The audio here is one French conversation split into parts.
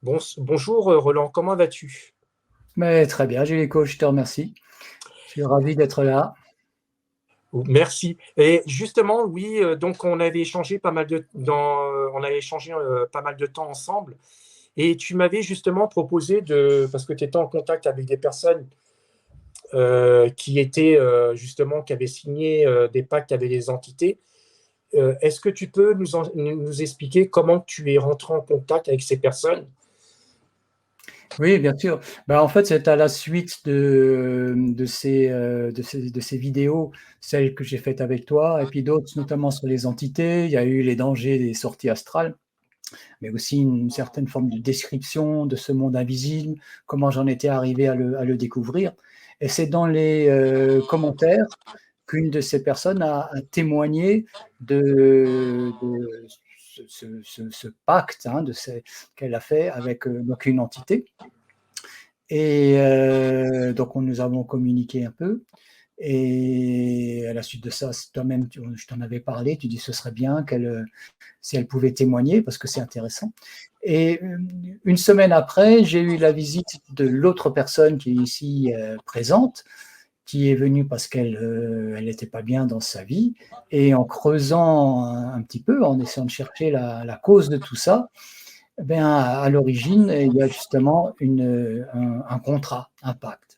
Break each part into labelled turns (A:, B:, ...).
A: Bonjour Roland, comment vas-tu?
B: Mais très bien, Gélico, je te remercie. Je suis ravi d'être là.
A: Merci. Et justement, oui, donc on avait échangé pas mal de temps ensemble, et tu m'avais justement proposé parce que tu étais en contact avec des personnes qui étaient justement, qui avaient signé des pactes avec des entités. Est-ce que tu peux nous expliquer comment tu es rentré en contact avec ces personnes?
B: Oui, bien sûr. En fait, c'est à la suite de ces vidéos, celles que j'ai faites avec toi, et puis d'autres, notamment sur les entités. Il y a eu les dangers des sorties astrales, mais aussi une certaine forme de description de ce monde invisible, comment j'en étais arrivé à le découvrir. Et c'est dans les commentaires qu'une de ces personnes a témoigné de ce pacte, hein, qu'elle a fait avec donc une entité. Et donc, nous avons communiqué un peu. Et à la suite de ça, toi-même, je t'en avais parlé, tu dis ce serait bien si elle pouvait témoigner, parce que c'est intéressant. Et une semaine après, j'ai eu la visite de l'autre personne qui est ici présente, qui est venue parce qu'elle n'était pas bien dans sa vie. Et en creusant un petit peu, en essayant de chercher la cause de tout ça, à l'origine, il y a justement un contrat, un pacte.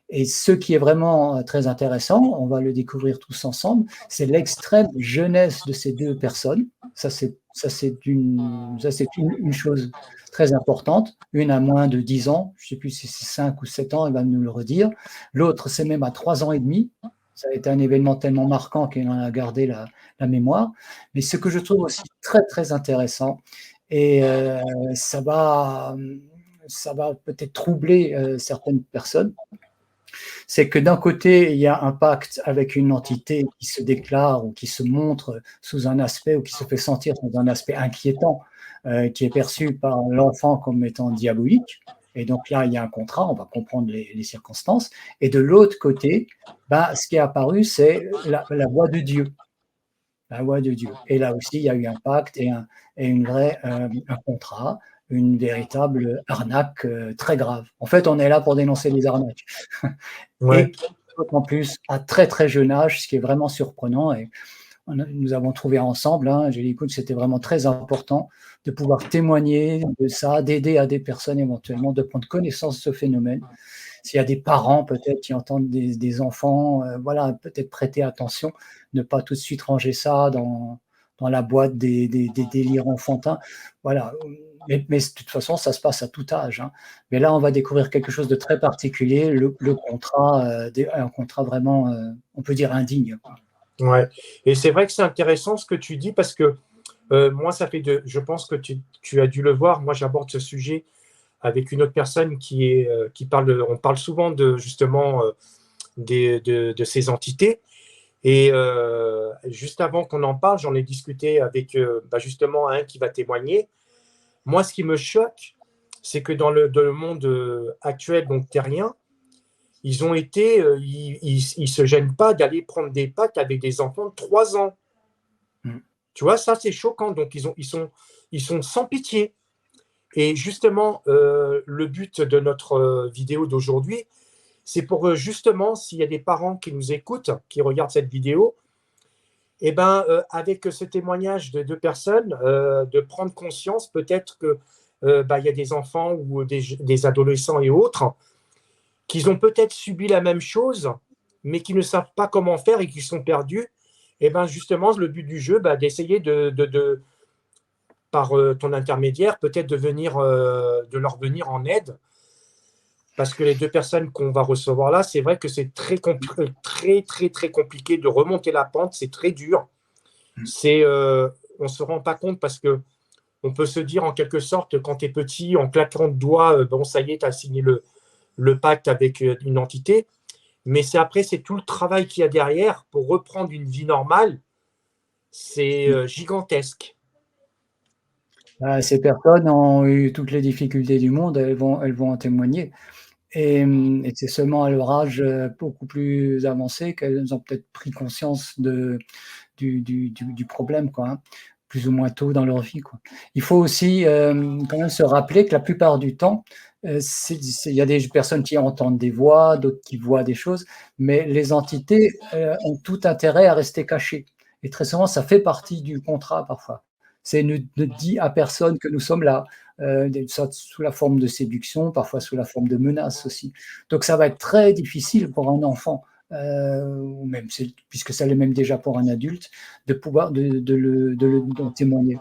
B: Et ce qui est vraiment très intéressant, on va le découvrir tous ensemble, c'est l'extrême jeunesse de ces deux personnes. Ça, c'est une chose très importante. Une a moins de 10 ans, je ne sais plus si c'est 5 ou 7 ans, elle va nous le redire. L'autre, c'est même à 3 ans et demi. Ça a été un événement tellement marquant qu'elle en a gardé la mémoire. Mais ce que je trouve aussi très, très intéressant, et ça va peut-être troubler certaines personnes, c'est que d'un côté, il y a un pacte avec une entité qui se déclare ou qui se montre sous un aspect ou qui se fait sentir sous un aspect inquiétant, qui est perçu par l'enfant comme étant diabolique. Et donc là, il y a un contrat, on va comprendre les circonstances. Et de l'autre côté, ce qui est apparu, c'est la voix de Dieu. La voix de Dieu. Et là aussi, il y a eu un pacte et un contrat, une véritable arnaque très grave. En fait, on est là pour dénoncer les arnaques.
A: Ouais.
B: Et qui, en plus, à très très jeune âge, ce qui est vraiment surprenant. Et nous avons trouvé ensemble, hein, j'ai dit, écoute, c'était vraiment très important de pouvoir témoigner de ça, d'aider à des personnes éventuellement, de prendre connaissance de ce phénomène. S'il y a des parents peut-être qui entendent des enfants, voilà, peut-être prêter attention, ne pas tout de suite ranger ça dans la boîte des délires enfantins. Voilà. Mais de toute façon, ça se passe à tout âge, hein. Mais là, on va découvrir quelque chose de très particulier, le contrat, un contrat vraiment, on peut dire indigne, quoi.
A: Ouais. Et c'est vrai que c'est intéressant ce que tu dis parce que moi, je pense que tu as dû le voir. Moi, j'aborde ce sujet avec une autre personne qui parle on parle souvent de justement de ces entités. Et juste avant qu'on en parle, j'en ai discuté avec justement un qui va témoigner. Moi, ce qui me choque, c'est que dans le monde actuel, donc terrien, ils se gênent pas d'aller prendre des pactes avec des enfants de 3 ans.
B: Mm.
A: Tu vois, ça, c'est choquant. Donc, ils sont sans pitié. Et justement, le but de notre vidéo d'aujourd'hui, c'est pour justement, s'il y a des parents qui nous écoutent, qui regardent cette vidéo, et ben, avec ce témoignage de deux personnes, de prendre conscience peut-être que il y a des enfants ou des adolescents et autres qui ont peut-être subi la même chose, mais qui ne savent pas comment faire et qui sont perdus. Et ben justement, le but du jeu, d'essayer par ton intermédiaire, peut-être de leur venir en aide, parce que les deux personnes qu'on va recevoir là, c'est vrai que c'est très, très, très compliqué de remonter la pente, c'est très dur.
B: Mm.
A: On se rend pas compte parce que on peut se dire en quelque sorte, quand tu es petit, en claquant de doigts, bon, ça y est, tu as signé le pacte avec une entité. Mais c'est tout le travail qu'il y a derrière pour reprendre une vie normale. C'est gigantesque.
B: Ces personnes ont eu toutes les difficultés du monde, elles vont en témoigner. Et c'est seulement à leur âge beaucoup plus avancé qu'elles ont peut-être pris conscience du problème, quoi, hein. plus ou moins tôt dans leur vie, quoi. Il faut aussi quand même se rappeler que la plupart du temps, il y a des personnes qui entendent des voix, d'autres qui voient des choses, mais les entités ont tout intérêt à rester cachées. Et très souvent, ça fait partie du contrat parfois. C'est ne dit à personne que nous sommes là, sous la forme de séduction, parfois sous la forme de menace aussi. Donc ça va être très difficile pour un enfant, ou même puisque ça l'est même déjà pour un adulte, de pouvoir d'en témoigner.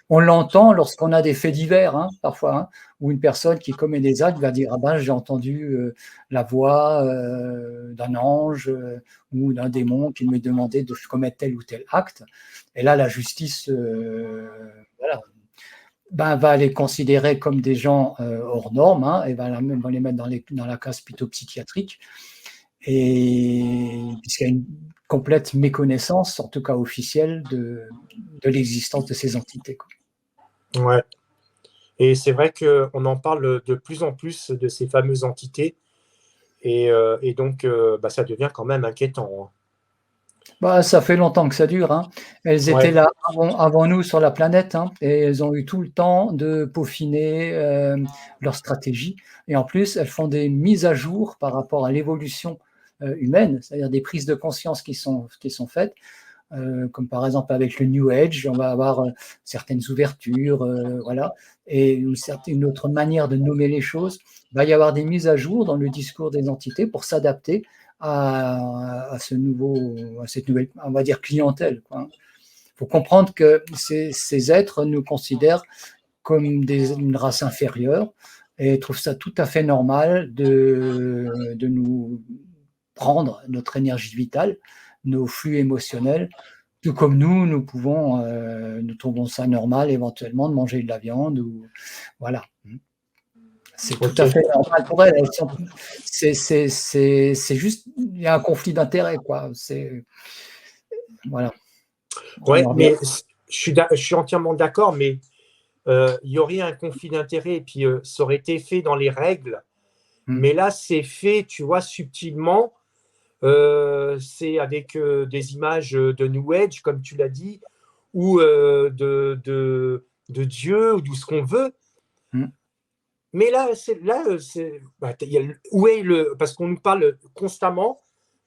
B: On l'entend lorsqu'on a des faits divers, hein, parfois, hein, où une personne qui commet des actes va dire ah ben j'ai entendu la voix d'un ange ou d'un démon qui me demandait de commettre tel ou tel acte. Et là, la justice, voilà, ben, va les considérer comme des gens hors normes, hein, et va les mettre dans la case plutôt psychiatrique. Et puisqu'il y a une complète méconnaissance, en tout cas officielle, de l'existence de ces entités, quoi.
A: Ouais. Et c'est vrai qu'on en parle de plus en plus de ces fameuses entités. Et donc, ça devient quand même inquiétant, hein.
B: Bah, ça fait longtemps que ça dure, hein. Elles étaient
A: Ouais.
B: là avant nous sur la planète, hein, et elles ont eu tout le temps de peaufiner leur stratégie. Et en plus, elles font des mises à jour par rapport à l'évolution humaine, c'est-à-dire des prises de conscience qui sont faites. Comme par exemple avec le New Age, on va avoir certaines ouvertures, voilà, et une autre manière de nommer les choses. Il va y avoir des mises à jour dans le discours des entités pour s'adapter à cette nouvelle, on va dire, clientèle, quoi. Il faut comprendre que ces êtres nous considèrent comme une race inférieure et trouvent ça tout à fait normal de nous prendre notre énergie vitale, nos flux émotionnels, tout comme nous trouvons ça normal éventuellement de manger de la viande ou voilà. C'est tout à fait normal pour elles. C'est juste, il y a un conflit d'intérêts, quoi. Voilà.
A: Ouais, mais je suis entièrement d'accord, mais il y aurait un conflit d'intérêts et puis ça aurait été fait dans les règles. Mais là, c'est fait, tu vois, subtilement. C'est avec des images de New Age, comme tu l'as dit, ou de Dieu, ou de ce qu'on veut. Mais là, où est parce qu'on nous parle constamment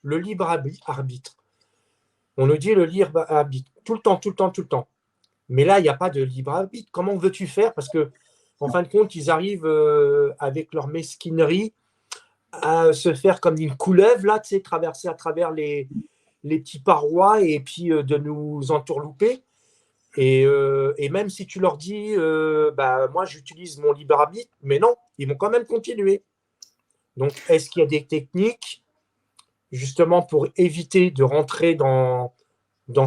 A: le libre arbitre. On nous dit le libre arbitre tout le temps, tout le temps, tout le temps. Mais là, il n'y a pas de libre arbitre. Comment veux-tu faire? Parce que, en fin de compte, ils arrivent avec leur mesquinerie à se faire comme une couleuvre, là, tu sais, traverser à travers les petits parois et puis de nous entourlouper. Et même si tu leur dis, moi, j'utilise mon libre arbitre, mais non, ils vont quand même continuer. Donc, est-ce qu'il y a des techniques, justement, pour éviter de rentrer dans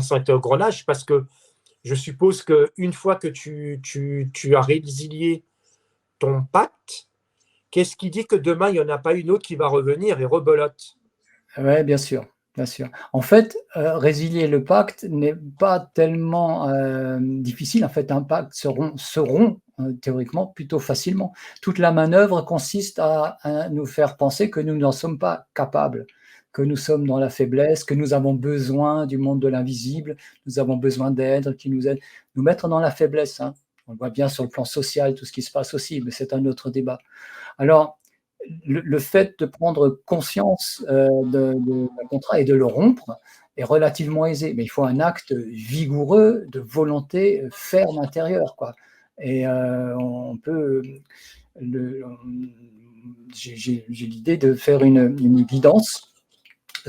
A: cet engrenage? Parce que je suppose qu'une fois que tu as résilié ton pacte, qu'est-ce qui dit que demain, il n'y en a pas une autre qui va revenir et rebelote?
B: Oui, bien sûr, bien sûr. En fait, résilier le pacte n'est pas tellement difficile. En fait, un pacte se rompt théoriquement plutôt facilement. Toute la manœuvre consiste à nous faire penser que nous n'en sommes pas capables, que nous sommes dans la faiblesse, que nous avons besoin du monde de l'invisible, nous avons besoin d'aide, qui nous aide, nous mettre dans la faiblesse, hein. On le voit bien sur le plan social, tout ce qui se passe aussi, mais c'est un autre débat. Alors, le fait de prendre conscience d'un contrat et de le rompre est relativement aisé, mais il faut un acte vigoureux de volonté ferme intérieure, quoi. Et on peut, j'ai l'idée de faire une guidance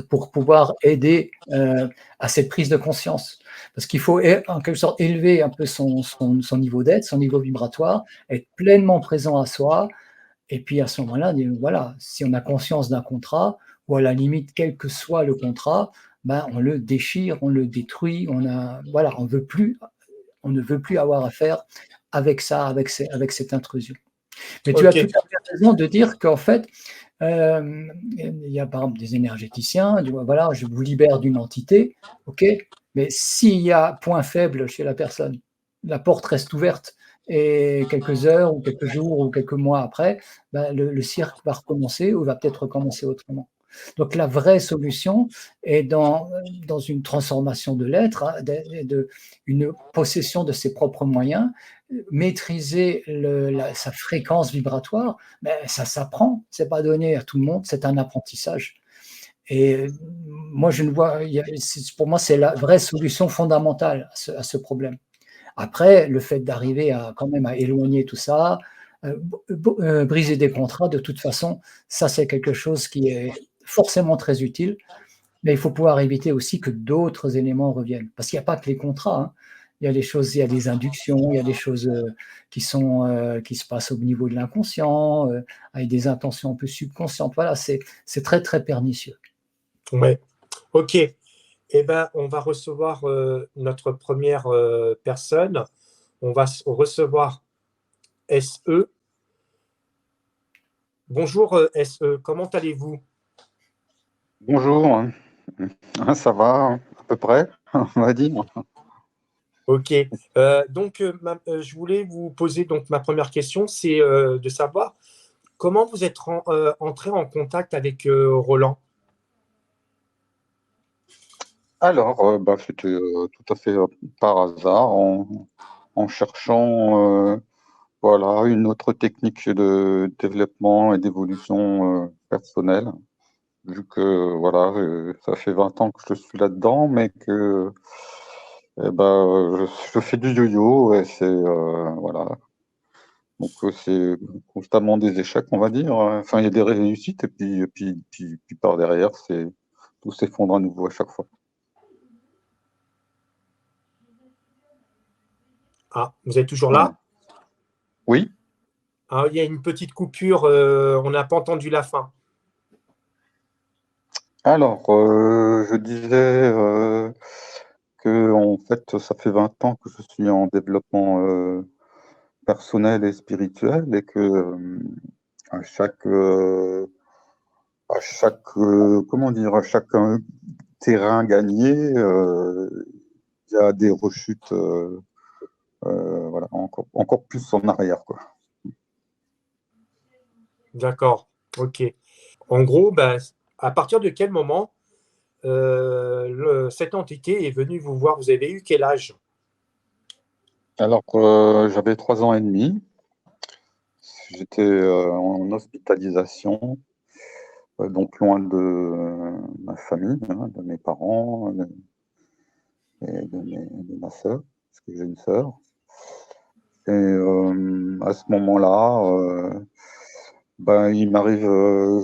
B: pour pouvoir aider à cette prise de conscience. Parce qu'il faut en quelque sorte élever un peu son niveau d'être, son niveau vibratoire, être pleinement présent à soi. Et puis à ce moment-là, voilà, si on a conscience d'un contrat, ou à la limite, quel que soit le contrat, ben, on le déchire, on le détruit, voilà, on ne veut plus avoir affaire avec ça, avec cette intrusion. Mais tu as tout à fait raison de dire qu'en fait, il y a par exemple des énergéticiens, voilà, je vous libère d'une entité, ok, mais s'il y a point faible chez la personne, la porte reste ouverte et quelques heures ou quelques jours ou quelques mois après, ben, le cirque va recommencer ou va peut-être recommencer autrement. Donc la vraie solution est dans une transformation de l'être, hein, une possession de ses propres moyens, maîtriser sa fréquence vibratoire, mais ça s'apprend, c'est pas donné à tout le monde, c'est un apprentissage. Et moi, je ne vois, pour moi, c'est la vraie solution fondamentale à ce problème. Après, le fait d'arriver quand même à éloigner tout ça, briser des contrats, de toute façon, ça c'est quelque chose qui est forcément très utile, mais il faut pouvoir éviter aussi que d'autres éléments reviennent. Parce qu'il n'y a pas que les contrats, hein. Il y a il y a des inductions, il y a des choses qui se passent au niveau de l'inconscient, avec des intentions un peu subconscientes. Voilà, c'est très très pernicieux.
A: Ouais. Ok. Eh ben, on va recevoir notre première personne. On va recevoir SE. Bonjour SE, comment allez-vous?
C: Bonjour, ça va à peu près, on va dire.
A: Ok, donc je voulais vous poser donc ma première question, c'est de savoir comment vous êtes entré en contact avec Roland.
C: Alors, c'était tout à fait par hasard, en cherchant voilà, une autre technique de développement et d'évolution personnelle, vu que voilà, ça fait 20 ans que je suis là-dedans, mais que je fais du yo-yo et c'est voilà. Donc c'est constamment des échecs, on va dire. Enfin, il y a des réussites et puis par derrière, tout s'effondre à nouveau à chaque fois.
A: Ah, vous êtes toujours
C: Voilà.
A: là?
C: Oui.
A: Ah, il y a une petite coupure, on n'a pas entendu la fin.
C: Alors, je disais que en fait, ça fait 20 ans que je suis en développement personnel et spirituel et que à comment dire, à chaque terrain gagné, il y a des rechutes, voilà, encore plus en arrière, quoi.
A: D'accord, ok. En gros, bah, à partir de quel moment cette entité est venue vous voir? Vous avez eu quel âge?
C: Alors, j'avais 3 ans et demi. J'étais en hospitalisation, donc loin de ma famille, hein, de mes parents et de ma sœur, parce que j'ai une sœur. Et à ce moment-là, il m'arrive,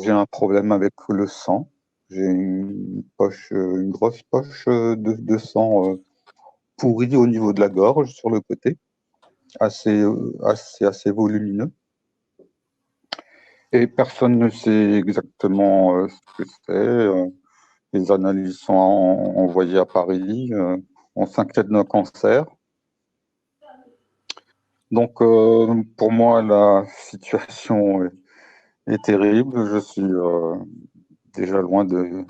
C: j'ai un problème avec le sang. J'ai une grosse poche de sang pourri au niveau de la gorge, sur le côté, assez volumineux. Et personne ne sait exactement ce que c'est. Les analyses sont envoyées à Paris. On s'inquiète d'un cancer. Donc, pour moi, la situation est terrible. Je suis déjà loin de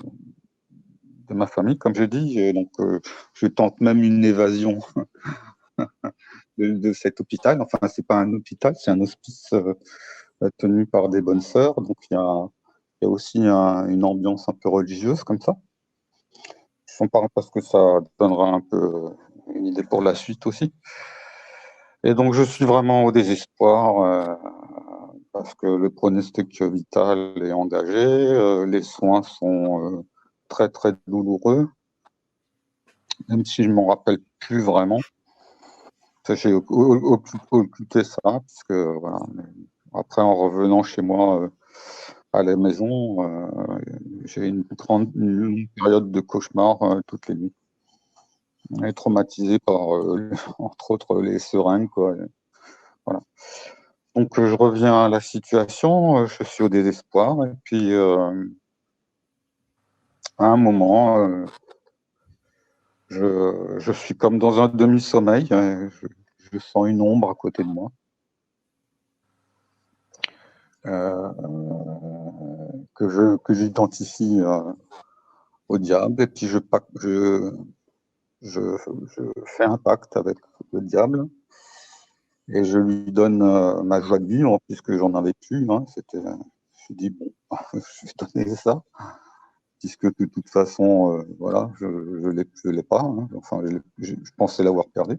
C: ma famille, comme je dis. Et donc, je tente même une évasion de cet hôpital. Enfin, c'est pas un hôpital, c'est un hospice tenu par des bonnes sœurs. Donc, il y a aussi une ambiance un peu religieuse comme ça. J'en parle parce que ça donnera un peu une idée pour la suite aussi. Et donc, je suis vraiment au désespoir parce que le pronostic vital est engagé. Les soins sont très, très douloureux, même si je m'en rappelle plus vraiment. J'ai occulté ça, parce que voilà. Après, en revenant chez moi à la maison, j'ai une longue période de cauchemar toutes les nuits. Et traumatisé par, entre autres, les seringues, quoi. Voilà. Donc, je reviens à la situation, je suis au désespoir, et puis à un moment, je suis comme dans un demi-sommeil, je sens une ombre à côté de moi. Que j'identifie au diable, et puis je fais un pacte avec le diable, et je lui donne ma joie de vivre, puisque j'en avais plus. Hein, je me suis dit, bon, je vais donner ça. puisque de toute façon, voilà, je l'ai pas. Hein. Enfin, je pensais l'avoir perdu.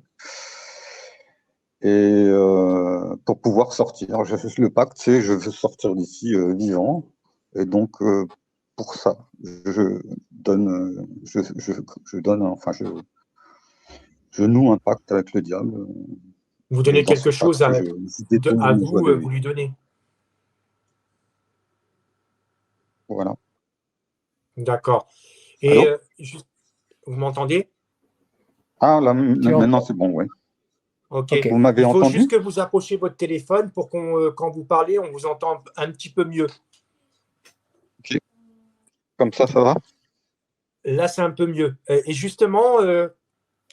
C: Et pour pouvoir sortir, le pacte, c'est je veux sortir d'ici vivant. Et donc, pour ça, je donne, enfin, je noue un pacte avec le diable.
A: Vous donnez quelque chose à vous,
C: lui.
A: vous lui donnez.
C: Voilà.
A: D'accord. Et vous m'entendez?
C: Ah, là maintenant, c'est bon, oui.
A: Ok.
C: Vous m'avez entendu?
A: Il faut juste que vous approchiez votre téléphone pour qu'on, quand vous parlez, on vous entende un petit peu mieux.
C: Ok. Comme ça va?
A: Là, c'est un peu mieux. Et justement,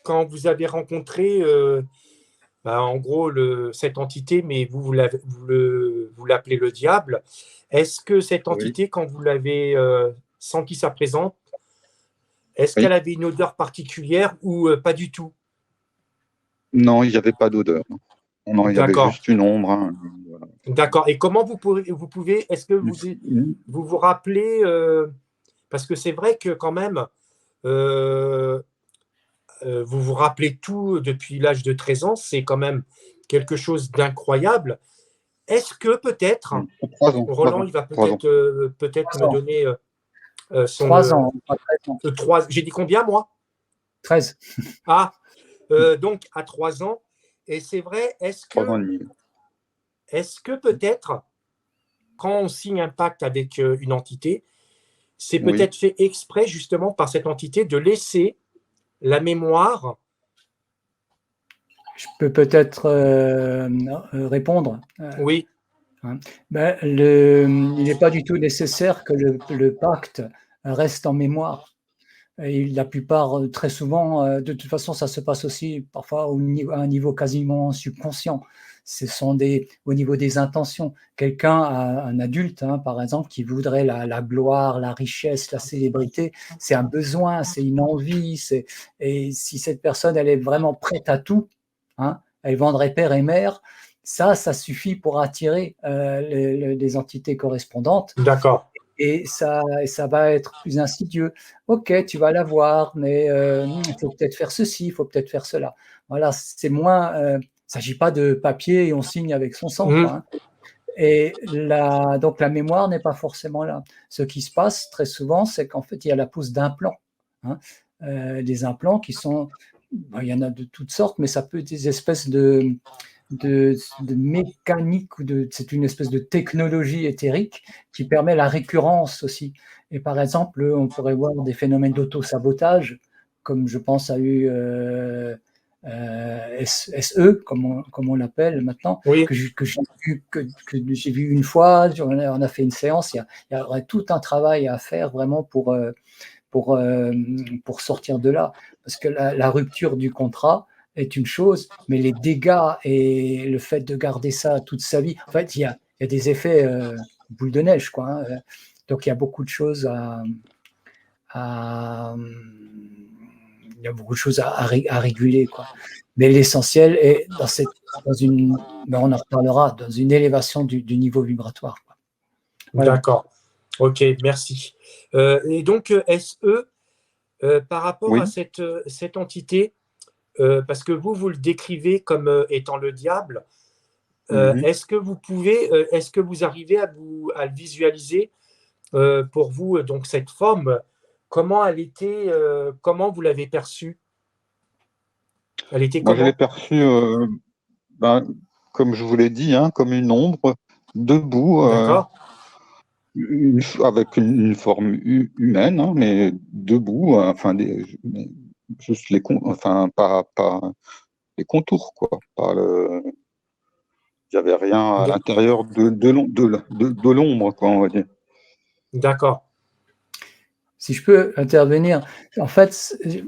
A: quand vous avez rencontré, en gros, cette entité, mais vous l'appelez le diable, est-ce que cette entité, quand vous l'avez senti sa présence, est-ce qu'elle avait une odeur particulière ou pas du tout?
C: Non, il n'y avait pas d'odeur. Non, il y avait juste une ombre. Hein.
A: Voilà. D'accord. Et comment vous pouvez est-ce que vous rappelez, parce que c'est vrai que quand même, vous vous rappelez tout depuis l'âge de 13 ans, c'est quand même quelque chose d'incroyable. Est-ce que peut-être, Roland, il va peut-être me donner son…
B: 3 ans.
A: 3, j'ai dit combien, moi?
B: 13.
A: Ah, donc à 3 ans. Et c'est vrai, est-ce que peut-être, quand on signe un pacte avec une entité, c'est peut-être fait exprès justement par cette entité de laisser la mémoire.
B: Je peux peut-être répondre.
A: Oui.
B: Il n'est pas du tout nécessaire que le pacte reste en mémoire. Et la plupart, très souvent, de toute façon, ça se passe aussi parfois à un niveau quasiment subconscient. Ce sont au niveau des intentions. Quelqu'un, un adulte, hein, par exemple, qui voudrait la gloire, la richesse, la célébrité, c'est un besoin, c'est une envie. Et si cette personne, elle est vraiment prête à tout, hein, elle vendrait père et mère, ça suffit pour attirer les entités correspondantes.
A: D'accord.
B: Et ça va être plus insidieux. Ok, tu vas l'avoir, mais il faut peut-être faire ceci, il faut peut-être faire cela. Voilà, c'est moins. Il ne s'agit pas de papier et on signe avec son sang. Quoi, hein. Et donc la mémoire n'est pas forcément là. Ce qui se passe très souvent, c'est qu'en fait, il y a la pousse d'implants. Hein. Des implants qui sont. Il y en a de toutes sortes, mais ça peut être des espèces de mécanique, c'est une espèce de technologie éthérique qui permet la récurrence aussi. Et par exemple, on pourrait voir des phénomènes d'auto-sabotage, comme je pense à eu SE, comme on l'appelle maintenant, que j'ai vu une fois, on a fait une séance, il y aurait tout un travail à faire vraiment pour sortir de là. Parce que la rupture du contrat est une chose, mais les dégâts et le fait de garder ça toute sa vie, en fait, il y a des effets boule de neige, quoi. Hein. Donc, il y a beaucoup de choses il y a beaucoup de choses à réguler, quoi. Mais l'essentiel est on en reparlera, dans une élévation du niveau vibratoire. Quoi.
A: Voilà. D'accord. Ok, merci. Et donc, SE, par rapport à cette entité, parce que vous le décrivez comme étant le diable, est-ce que vous arrivez à le visualiser pour vous, donc cette forme, comment elle était, comment vous l'avez perçue? Elle était comment?
C: Moi, je l'ai perçue, comme je vous l'ai dit, hein, comme une ombre, debout, avec une forme humaine, hein, mais debout, juste pas les contours, quoi. Il n'y avait rien à l'intérieur de l'ombre, quoi, on va dire.
A: D'accord.
B: Si je peux intervenir, en fait, il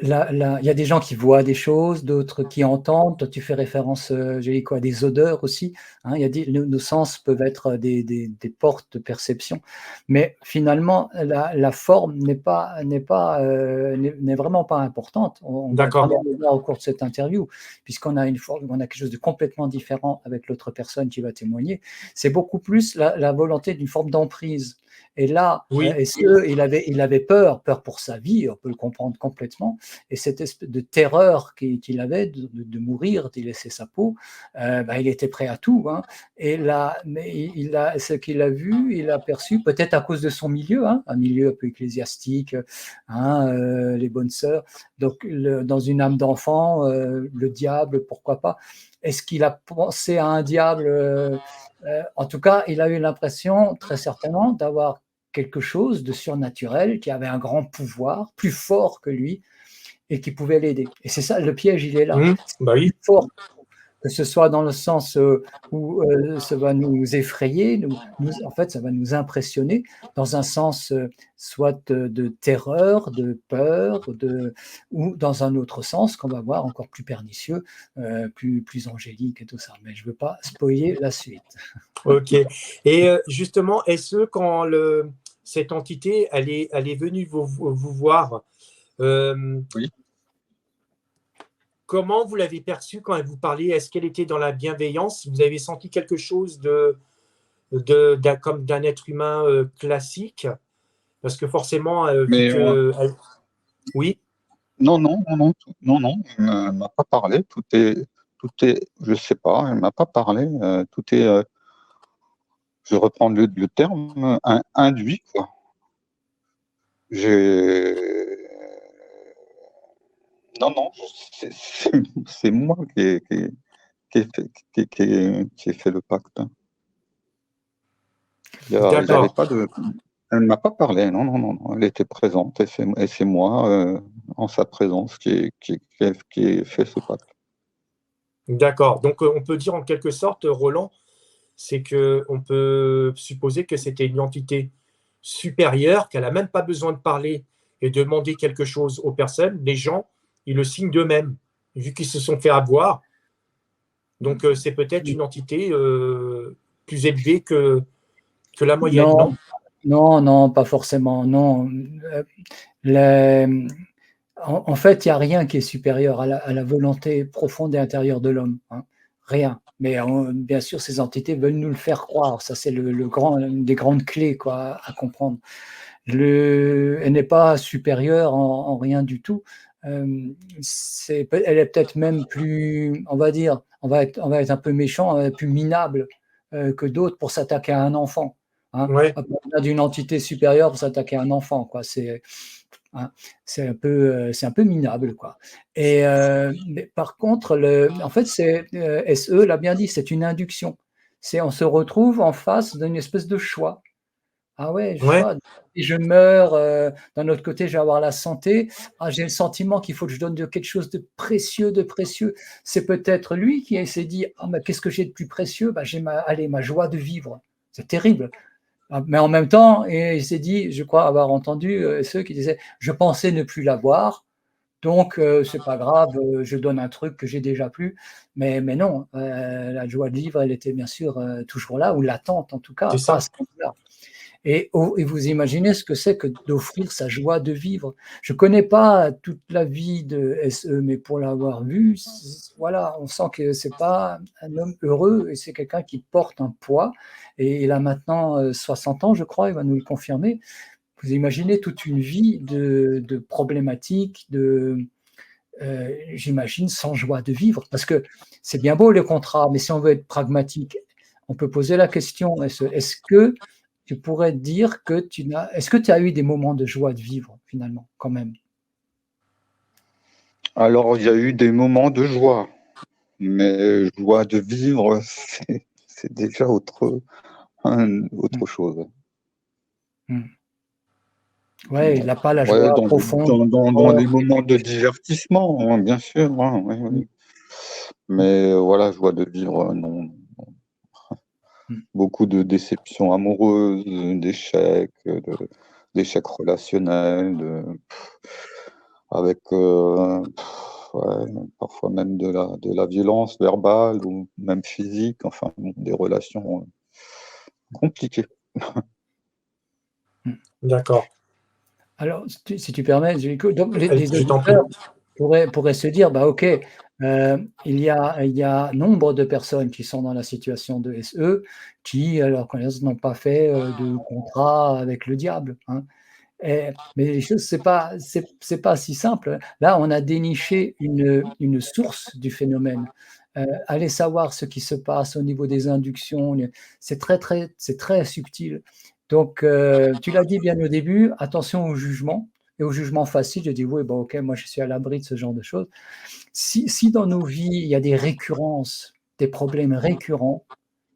B: y a des gens qui voient des choses, d'autres qui entendent. Toi, tu fais référence, j'ai dit quoi, des odeurs aussi. Hein, nos sens peuvent être des portes de perception, mais finalement, la forme n'est vraiment pas importante. On va le voir au cours de cette interview, puisqu'on a une forme, on a quelque chose de complètement différent avec l'autre personne qui va témoigner. C'est beaucoup plus la volonté d'une forme d'emprise. Et là, il il avait peur pour sa vie, on peut le comprendre complètement, et cette espèce de terreur qu'il avait de mourir, d'y laisser sa peau, il était prêt à tout, hein. Et là, mais ce qu'il a vu, il a perçu, peut-être à cause de son milieu, hein, un milieu un peu ecclésiastique, hein, les bonnes sœurs, donc dans une âme d'enfant, le diable, pourquoi pas. Est-ce qu'il a pensé à un diable? En tout cas, il a eu l'impression, très certainement, d'avoir quelque chose de surnaturel, qui avait un grand pouvoir, plus fort que lui, et qui pouvait l'aider. Et c'est ça, le piège, il est là.
A: Bah oui.
B: Plus fort, que ce soit dans le sens où ça va nous effrayer, en fait, ça va nous impressionner, dans un sens soit de terreur, de peur, ou dans un autre sens qu'on va voir encore plus pernicieux, plus angélique et tout ça. Mais je ne veux pas spoiler la suite.
A: Ok. Et justement, est-ce que quand cette entité, elle est venue vous voir,
C: Oui.
A: comment vous l'avez perçue quand elle vous parlait? Est-ce qu'elle était dans la bienveillance? Vous avez senti quelque chose comme d'un être humain classique? Parce que forcément,
C: Mais
A: oui,
C: non, elle ne m'a pas parlé. Je sais pas, elle m'a pas parlé. Tout est, je vais reprendre le terme, induit, quoi. Non, c'est moi qui ai fait le pacte. Il y avait
A: d'accord.
C: pas de. Elle ne m'a pas parlé, non. Elle était présente et c'est moi, en sa présence, qui ai fait ce pacte.
A: D'accord. Donc, on peut dire en quelque sorte, Roland, c'est qu'on peut supposer que c'était une entité supérieure, qu'elle n'a même pas besoin de parler et de demander quelque chose aux personnes. Les gens, ils le signent d'eux-mêmes, vu qu'ils se sont fait avoir. Donc, c'est peut-être une entité plus élevée que la moyenne, non?
B: Non, pas forcément. Non. En fait, il n'y a rien qui est supérieur à la volonté profonde et intérieure de l'homme, hein. Rien. Mais bien sûr, ces entités veulent nous le faire croire. Ça, c'est une des grandes clés, quoi, à comprendre. Elle n'est pas supérieure en rien du tout. Elle est peut-être même plus, on va être un peu méchant, plus minable que d'autres pour s'attaquer à un enfant, hein.
A: Ouais,
B: On a d'une entité supérieure pour s'attaquer à un enfant, quoi. Hein, c'est un peu minable, quoi. Et mais par contre, en fait, SE l'a bien dit, c'est une induction. On se retrouve en face d'une espèce de choix. Ah ouais,
A: ouais,
B: choix. Et je meurs. D'un autre côté, je vais avoir la santé. Ah, j'ai le sentiment qu'il faut que je donne quelque chose de précieux, de précieux. C'est peut-être lui qui s'est dit, ah, mais qu'est-ce que j'ai de plus précieux? Bah, j'ai ma joie de vivre. C'est terrible. Mais en même temps, et il s'est dit, je crois avoir entendu ceux qui disaient, je pensais ne plus l'avoir, donc c'est pas grave, je donne un truc que j'ai déjà plus. Mais non, la joie de vivre, elle était bien sûr toujours là, ou latente en tout cas,
A: c'est
B: pas à
A: ça.
B: ce moment-là. Et vous imaginez ce que c'est que d'offrir sa joie de vivre. Je ne connais pas toute la vie de SE, mais pour l'avoir vu, voilà, on sent que c'est pas un homme heureux, et c'est quelqu'un qui porte un poids. Et il a maintenant 60 ans, je crois, il va nous le confirmer. Vous imaginez toute une vie de problématiques, j'imagine, sans joie de vivre. Parce que c'est bien beau le contrat, mais si on veut être pragmatique, on peut poser la question, est-ce que tu pourrais dire que est-ce que tu as eu des moments de joie de vivre, finalement, quand même?
C: Alors, il y a eu des moments de joie, mais joie de vivre, c'est déjà autre chose.
B: Ouais, il n'a pas la
C: Ouais,
B: joie profonde.
C: dans les moments de divertissement, hein, bien sûr, hein, oui. Mais voilà, joie de vivre, non. Beaucoup de déceptions amoureuses, d'échecs relationnels, avec ouais, parfois même de la violence verbale ou même physique, enfin des relations compliquées.
A: D'accord.
B: Alors, si tu permets, donc les
A: Je t'en prie.
B: auditeurs pourraient se dire, bah ok, il y a nombre de personnes qui sont dans la situation de SE qui, à leur connaissance, n'ont pas fait de contrat avec le diable, hein. Mais les choses, c'est pas si simple. Là, on a déniché une source du phénomène. Aller savoir ce qui se passe au niveau des inductions, c'est très subtil. Donc, tu l'as dit bien au début, attention au jugement. Et au jugement facile, je dis oui, bon, ok, moi je suis à l'abri de ce genre de choses. Si dans nos vies, il y a des récurrences, des problèmes récurrents,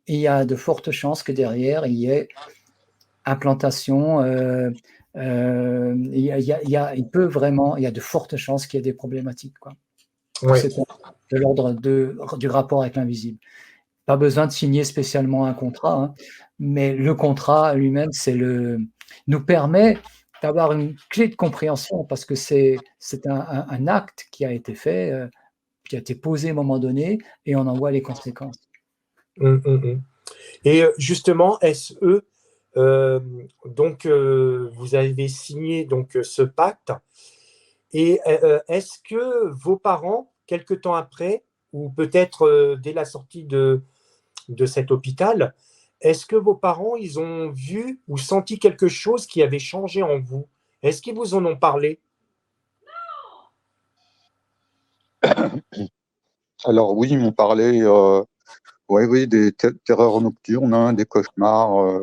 B: il y a de fortes chances que derrière, il y ait implantation. Il y a de fortes chances qu'il y ait des problématiques, quoi.
A: Ouais.
B: C'est de l'ordre du rapport avec l'invisible. Pas besoin de signer spécialement un contrat, hein, mais le contrat lui-même, nous permet d'avoir une clé de compréhension parce que c'est un acte qui a été fait, qui a été posé à un moment donné et on en voit les conséquences.
A: Et justement, SE, donc vous avez signé donc ce pacte, et est-ce que vos parents, quelque temps après, ou peut-être dès la sortie de cet hôpital, est-ce que vos parents, ils ont vu ou senti quelque chose qui avait changé en vous? Est-ce qu'ils vous en ont parlé?
C: Alors oui, ils m'ont parlé oui, des terreurs nocturnes, hein, des cauchemars,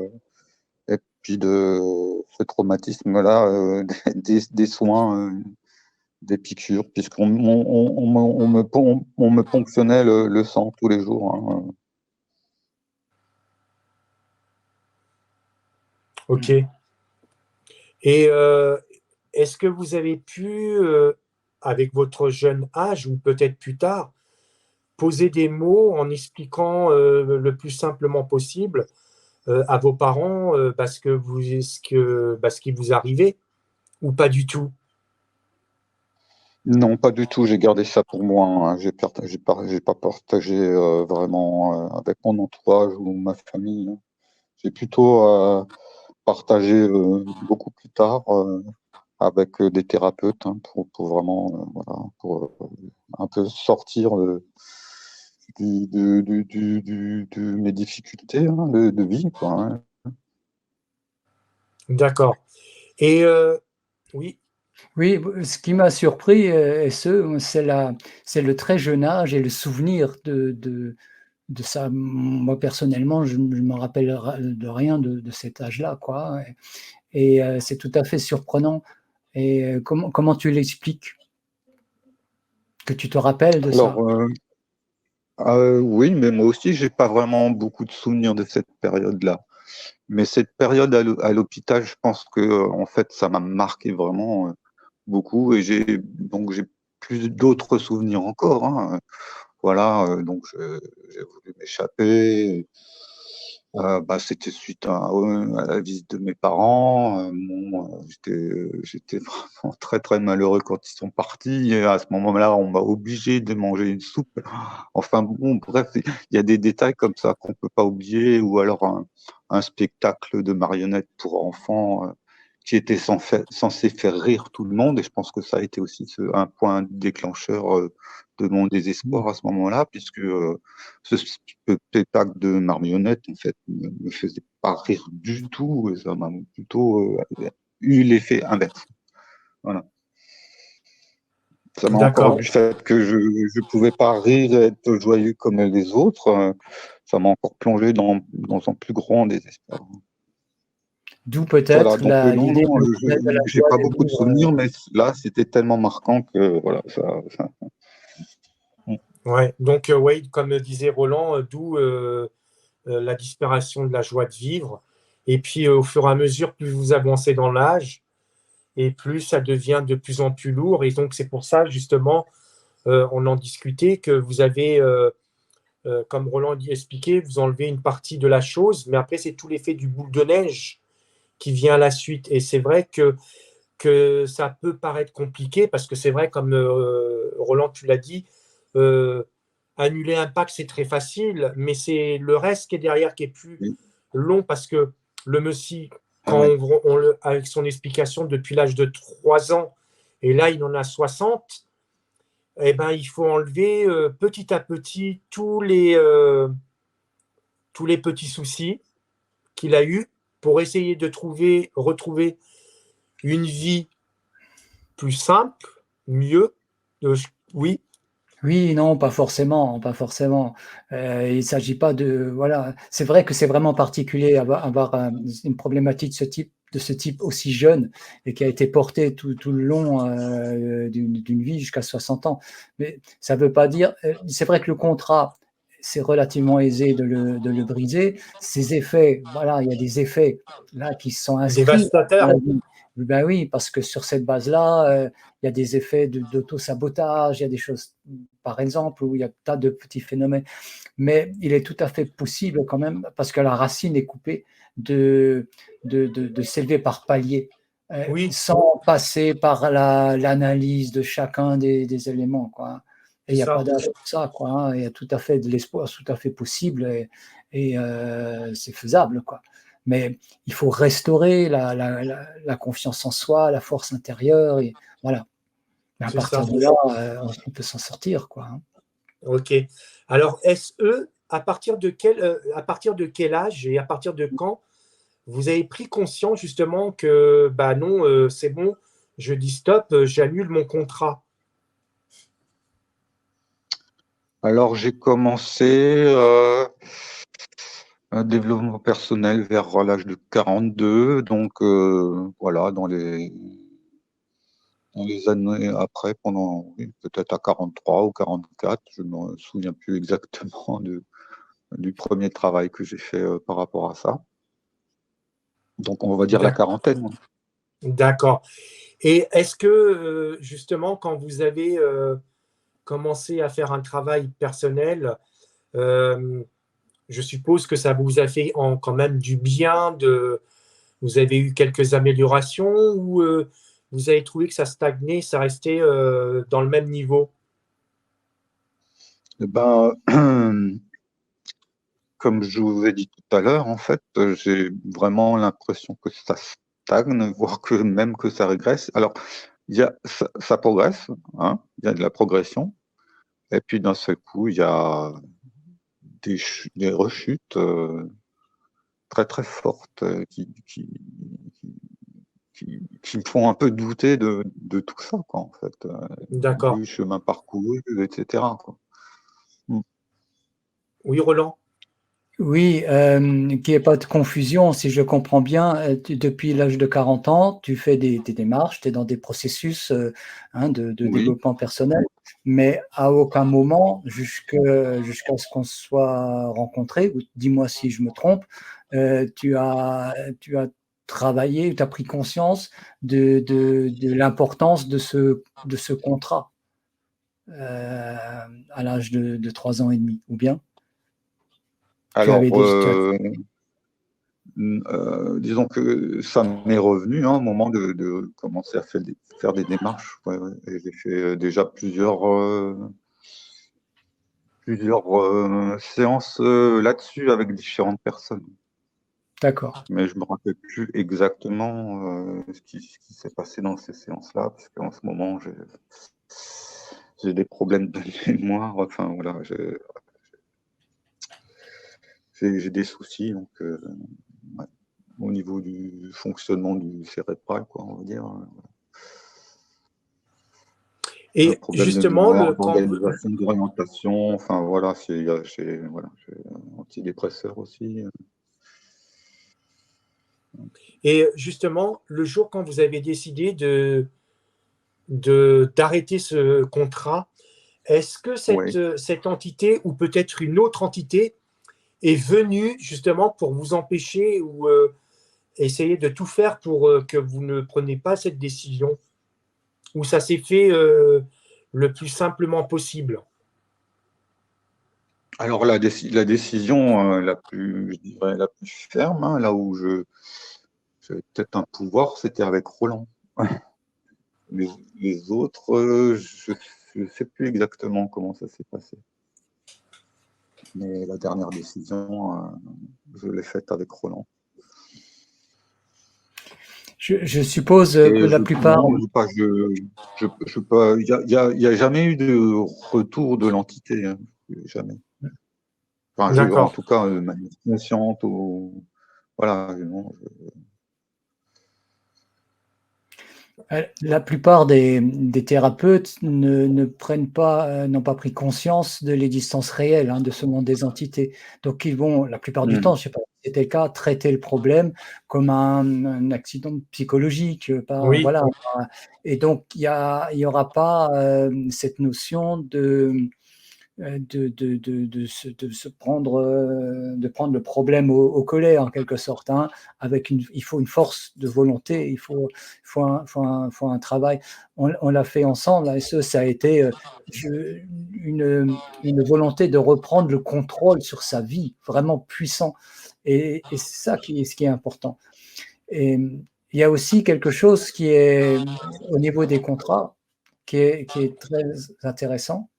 C: et puis de ce traumatisme-là, des soins, des piqûres, puisqu'on me ponctionnait le sang tous les jours, hein.
A: Ok. Et est-ce que vous avez pu, avec votre jeune âge ou peut-être plus tard, poser des mots en expliquant le plus simplement possible à vos parents ce qui vous arrivait ou pas du tout?
C: Non, pas du tout. J'ai gardé ça pour moi, hein. J'ai pas partagé vraiment avec mon entourage ou ma famille, hein. J'ai plutôt partagé beaucoup plus tard avec des thérapeutes, hein, pour vraiment voilà, pour un peu sortir de mes difficultés, hein, de vie, quoi, hein.
A: D'accord. Et oui,
B: Oui, ce qui m'a surpris, c'est le très jeune âge et le souvenir de ça. Moi, personnellement, je ne me rappelle de rien de cet âge-là, quoi. Et c'est tout à fait surprenant. Et comment tu l'expliques? Que tu te rappelles de ça?
C: Alors, oui, mais moi aussi, j'ai pas vraiment beaucoup de souvenirs de cette période-là. Mais cette période à l'hôpital, je pense que en fait, ça m'a marqué vraiment beaucoup, et j'ai plus d'autres souvenirs encore, hein. Voilà, donc j'ai voulu m'échapper. C'était suite à la visite de mes parents. J'étais vraiment très très malheureux quand ils sont partis. Et à ce moment-là, on m'a obligé de manger une soupe. Enfin bon, bref, il y a des détails comme ça qu'on peut pas oublier, ou alors un spectacle de marionnettes pour enfants qui était censé faire rire tout le monde. Et je pense que ça a été aussi un point déclencheur de mon désespoir à ce moment-là, puisque ce spectacle de marionnettes, en fait, ne me faisait pas rire du tout, et ça m'a plutôt eu l'effet inverse. Voilà. Ça m'a encore,
A: d'accord.
C: du fait que je ne pouvais pas rire et être joyeux comme les autres, ça m'a encore plongé dans un plus grand désespoir.
B: D'où
C: Voilà,
B: peut-être
C: donc non,
B: l'idée
C: non,
B: de de la
C: j'ai
B: joie
C: pas
B: de
C: beaucoup de
B: vivre.
C: souvenirs, mais là, c'était tellement marquant que voilà, ça.
A: Ouais. Donc, ouais, comme disait Roland, d'où la disparition de la joie de vivre. Et puis, au fur et à mesure, plus vous avancez dans l'âge, et plus ça devient de plus en plus lourd. Et donc, c'est pour ça, justement, on en discutait, que vous avez, comme Roland dit, expliqué, vous enlevez une partie de la chose, mais après, c'est tout l'effet du boule de neige qui vient à la suite. Et c'est vrai que ça peut paraître compliqué, parce que c'est vrai, comme Roland, tu l'as dit, euh, annuler un pack, c'est très facile, mais c'est le reste qui est derrière qui est plus
C: Oui.
A: long, parce que le monsieur,
C: Ah ouais.
A: avec son explication depuis l'âge de 3 ans, et là, il en a 60, eh ben, il faut enlever petit à petit tous les petits soucis qu'il a eus pour essayer de retrouver une vie plus simple, mieux. Oui,
B: Oui, non, pas forcément, pas forcément. Il ne s'agit pas de, voilà. C'est vrai que c'est vraiment particulier avoir une problématique de ce type aussi jeune et qui a été portée tout le long d'une vie jusqu'à 60 ans. Mais ça ne veut pas dire. C'est vrai que le contrat, c'est relativement aisé de le briser. Ces effets, voilà, il y a des effets là qui sont inscrits dans
A: dévastateur.
B: la vie. Ben oui, parce que sur cette base-là, il y a des effets d'auto-sabotage, il y a des choses, par exemple, où il y a tas de petits phénomènes. Mais il est tout à fait possible quand même, parce que la racine est coupée, de s'élever par paliers,
A: Oui,
B: sans passer par l'analyse de chacun des éléments, quoi. Et
A: c'est
B: il n'y a pas
A: ça.
B: d'âge pour ça, quoi, hein. Il y a tout à fait de l'espoir, tout à fait possible, et c'est faisable, quoi. Mais il faut restaurer la confiance en soi, la force intérieure, et voilà. Mais à
A: C'est
B: partir
A: ça.
B: de là, on peut s'en sortir, quoi, hein.
A: Ok. Alors, à partir de quel âge et à partir de quand vous avez pris conscience justement que, bah non, c'est bon, je dis stop, j'annule mon contrat.
C: Alors, j'ai commencé un développement personnel vers l'âge de 42, donc voilà, dans les années après, pendant oui, peut-être à 43 ou 44, je ne me souviens plus exactement du premier travail que j'ai fait par rapport à ça. Donc, on va dire la quarantaine.
A: D'accord. Et est-ce que justement, quand vous avez commencé à faire un travail personnel, euh, je suppose que ça vous a fait quand même du bien, vous avez eu quelques améliorations ou vous avez trouvé que ça stagnait, ça restait dans le même niveau?
C: Eh ben, comme je vous ai dit tout à l'heure, en fait, j'ai vraiment l'impression que ça stagne, voire que même que ça régresse. Alors, ça progresse, hein, il y a de la progression, et puis d'un seul coup, il y a des rechutes très très fortes qui me font un peu douter de tout ça, quoi, en fait,
A: D'accord.
C: du chemin parcouru, etc., quoi. Mm.
A: Oui, Roland?
B: Oui, qu'il n'y ait pas de confusion, si je comprends bien, depuis l'âge de 40 ans, tu fais des démarches, tu es dans des processus hein, de
C: Oui.
B: développement personnel, mais à aucun moment, jusqu'à ce qu'on se soit rencontrés, ou dis-moi si je me trompe, tu as travaillé, tu as pris conscience de l'importance de ce contrat à l'âge de 3 ans et demi, ou bien tu avais
C: Alors,
B: déjà.
C: disons que ça m'est revenu hein, au moment de commencer à faire des démarches. Ouais, ouais. Et j'ai fait déjà plusieurs séances là-dessus avec différentes personnes.
B: D'accord.
C: Mais je me rappelle plus exactement ce qui s'est passé dans ces séances-là, parce qu'en ce moment, j'ai des problèmes de mémoire. Enfin, voilà, j'ai des soucis. Donc, ouais, au niveau du fonctionnement du cérébral, quoi, on va dire. Un
A: Et
C: problème de
A: justement,
C: mémoire, d'organisation, d'orientation, enfin voilà, voilà, j'ai un antidépresseur aussi.
A: et justement, le jour quand vous avez décidé d'arrêter ce contrat, est-ce que
C: Oui.
A: cette entité ou peut-être une autre entité est venue justement pour vous empêcher ou essayer de tout faire pour que vous ne preniez pas cette décision? Ou ça s'est fait le plus simplement possible?
C: Alors la décision la plus, je dirais, la plus ferme, hein, là où j'avais peut-être un pouvoir, c'était avec Roland. Les autres, je ne sais plus exactement comment ça s'est passé. Mais la dernière décision, je l'ai faite avec Roland.
B: Je suppose que
C: Et
B: la plupart.
C: non, il y a jamais eu de retour de l'entité, hein, jamais. Enfin, en
A: D'accord.
C: tout cas, de manière consciente ou voilà. Non,
B: La plupart des thérapeutes ne prennent pas, n'ont pas pris conscience de l'existence réelle de ce monde des entités. Donc ils vont, la plupart du temps, je ne sais pas si c'était le cas, traiter le problème comme un accident psychologique,
A: Oui,
B: voilà. Et donc il y aura pas cette notion de prendre le problème au collet en quelque sorte, il faut une force de volonté, faut un travail. On l'a fait ensemble, et ça a été une volonté de reprendre le contrôle sur sa vie, vraiment puissant. Et c'est ça ce qui est important. Et il y a aussi quelque chose qui est au niveau des contrats, qui est très intéressant,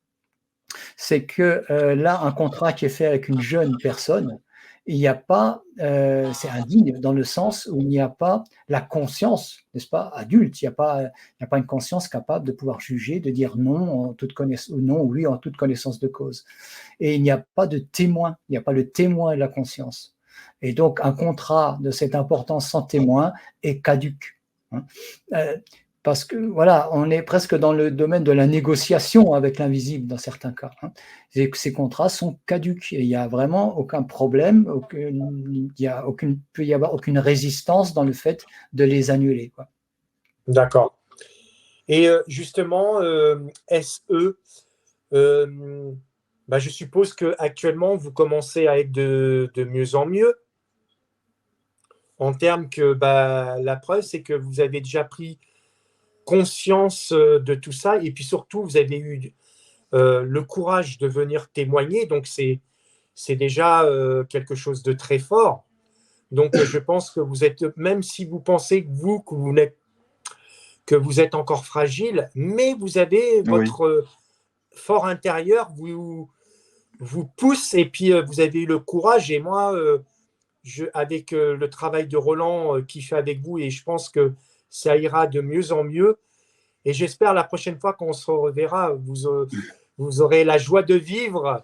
B: c'est que là, un contrat qui est fait avec une jeune personne, il n'y a pas, c'est indigne dans le sens où il n'y a pas la conscience, n'est-ce pas, adulte, il n'y a pas une conscience capable de pouvoir juger, de dire non en toute connaissance, ou non, oui, en toute connaissance de cause. Et il n'y a pas de témoin, il n'y a pas le témoin de la conscience. Et donc, un contrat de cette importance sans témoin est caduc. Parce que voilà, on est presque dans le domaine de la négociation avec l'invisible dans certains cas. Et que ces contrats sont caducs et il n'y a vraiment aucun problème, peut y avoir aucune résistance dans le fait de les annuler, quoi.
A: d'accord. Et justement, SE, je suppose qu'actuellement, vous commencez à être de mieux en mieux. En termes que la preuve, c'est que vous avez déjà pris conscience de tout ça, et puis surtout, vous avez eu le courage de venir témoigner, donc c'est déjà quelque chose de très fort. Donc je pense que vous êtes, même si vous pensez que vous êtes encore fragile, mais vous avez
C: Oui,
A: votre fort intérieur vous pousse, et puis vous avez eu le courage, et moi, avec le travail de Roland qui fait avec vous, et je pense que ça ira de mieux en mieux. Et j'espère la prochaine fois qu'on se reverra, vous aurez la joie de vivre,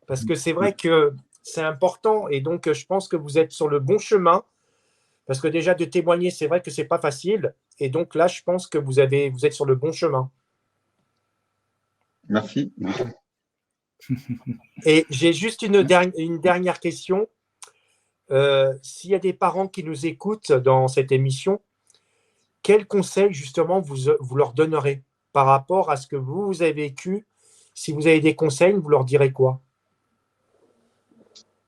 A: parce que c'est vrai que c'est important. Et donc, je pense que vous êtes sur le bon chemin, parce que déjà de témoigner, c'est vrai que c'est pas facile. Et donc là, je pense que vous êtes sur le bon chemin.
C: merci.
A: Et j'ai juste une dernière question. S'il y a des parents qui nous écoutent dans cette émission, quels conseils justement vous leur donnerez par rapport à ce que vous avez vécu? Si vous avez des conseils, vous leur direz quoi?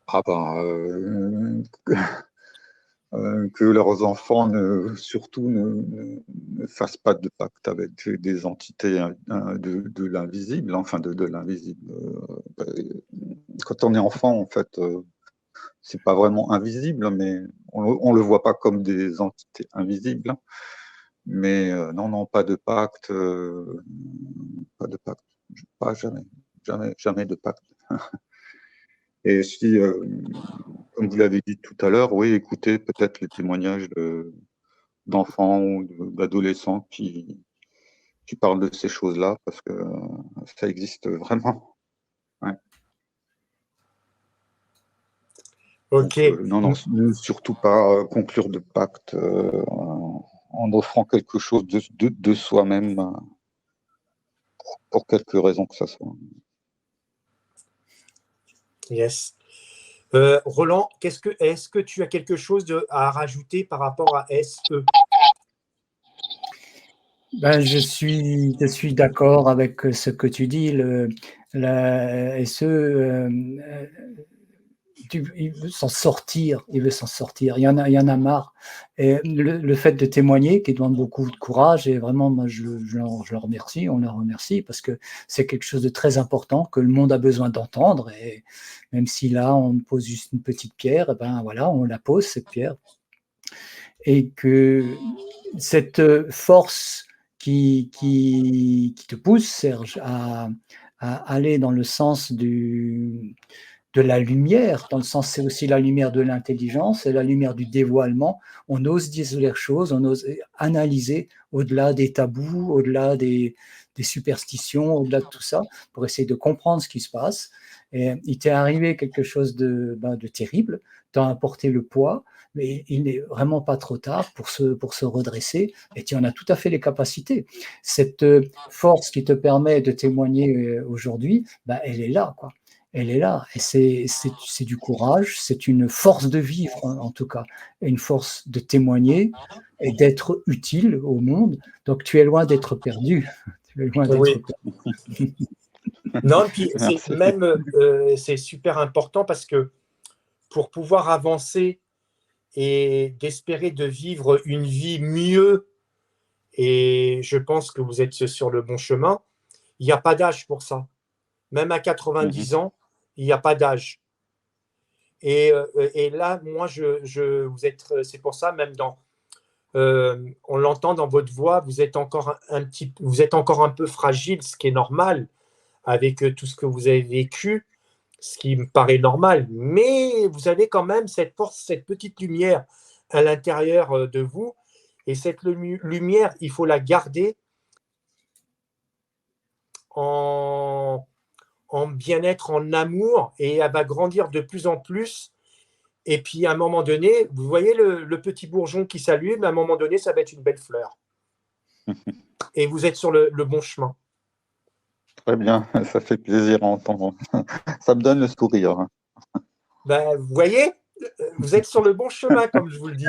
C: Ah que leurs enfants surtout ne fassent pas de pacte avec des entités de l'invisible, enfin de l'invisible. Quand on est enfant, en fait, c'est pas vraiment invisible, mais on le voit pas comme des entités invisibles. Mais non, non, pas de pacte, pas de pacte, pas jamais, jamais, jamais de pacte. Et si, comme vous l'avez dit tout à l'heure, oui, écoutez peut-être les témoignages d'enfants ou d'adolescents qui parlent de ces choses-là, parce que ça existe vraiment. Ouais. Donc,
A: Ok,
C: non, non, surtout pas conclure de pacte en offrant quelque chose de soi-même pour quelque raison que ce soit.
A: yes. Roland, est-ce que tu as quelque chose à rajouter par rapport à SE?
B: Ben, je suis d'accord avec ce que tu dis. Et ce, il veut s'en sortir, il veut s'en sortir. Il y en a marre. Et le fait de témoigner, qui demande beaucoup de courage, et vraiment, moi, je le remercie, on le remercie, parce que c'est quelque chose de très important que le monde a besoin d'entendre. Et même si là, on pose juste une petite pierre, et ben voilà, on la pose, cette pierre. Et que cette force qui te pousse, Serge, à aller dans le sens de la lumière, dans le sens c'est aussi la lumière de l'intelligence et la lumière du dévoilement. On ose dire les choses, on ose analyser au-delà des tabous, au-delà des superstitions, au-delà de tout ça, pour essayer de comprendre ce qui se passe. Et il t'est arrivé quelque chose de terrible, tu as porté le poids, mais il n'est vraiment pas trop tard pour se redresser, et tu en as tout à fait les capacités. Cette force qui te permet de témoigner aujourd'hui, bah, elle est là, quoi. Elle est là, et c'est du courage, c'est une force de vivre, en tout cas, une force de témoigner et d'être utile au monde. Donc tu es loin d'être perdu. Tu es loin d'être
A: Oui.
B: perdu.
A: Non, puis c'est
C: Merci.
A: même c'est super important parce que pour pouvoir avancer et d'espérer de vivre une vie mieux, et je pense que vous êtes sur le bon chemin, il n'y a pas d'âge pour ça. Même à 90 ans, il n'y a pas d'âge. Et là, moi, vous êtes, c'est pour ça, même on l'entend dans votre voix, vous êtes encore vous êtes encore un peu fragile, ce qui est normal avec tout ce que vous avez vécu, ce qui me paraît normal. Mais vous avez quand même cette force, cette petite lumière à l'intérieur de vous. Et cette lumière, il faut la garder en bien-être, en amour, et elle va grandir de plus en plus. Et puis, à un moment donné, vous voyez le petit bourgeon qui s'allume, à un moment donné, ça va être une belle fleur. Et vous êtes sur le bon chemin.
C: Très bien, ça fait plaisir à entendre. Ça me donne le sourire.
A: Ben, vous voyez, vous êtes sur le bon chemin, comme je vous le dis.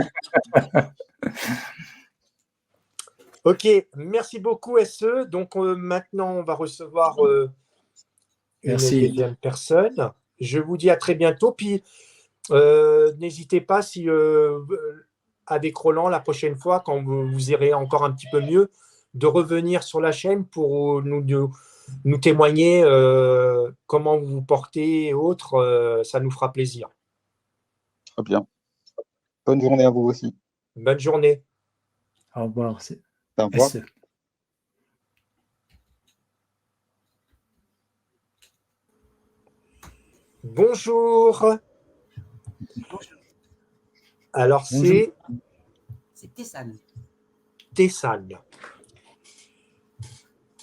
A: Ok, merci beaucoup, SE. Donc, maintenant, on va recevoir une
B: Merci.
A: deuxième personne. Je vous dis à très bientôt. Puis, n'hésitez pas, si avec Roland, la prochaine fois, quand vous irez encore un petit peu mieux, de revenir sur la chaîne pour nous témoigner comment vous vous portez et autres. Ça nous fera plaisir.
C: Très bien. Bonne journée à vous aussi.
A: Bonne journée.
B: Au revoir.
C: Au revoir.
B: SE.
A: Bonjour. Alors,
B: Bonjour.
D: C'est Tessane.
A: Tessane.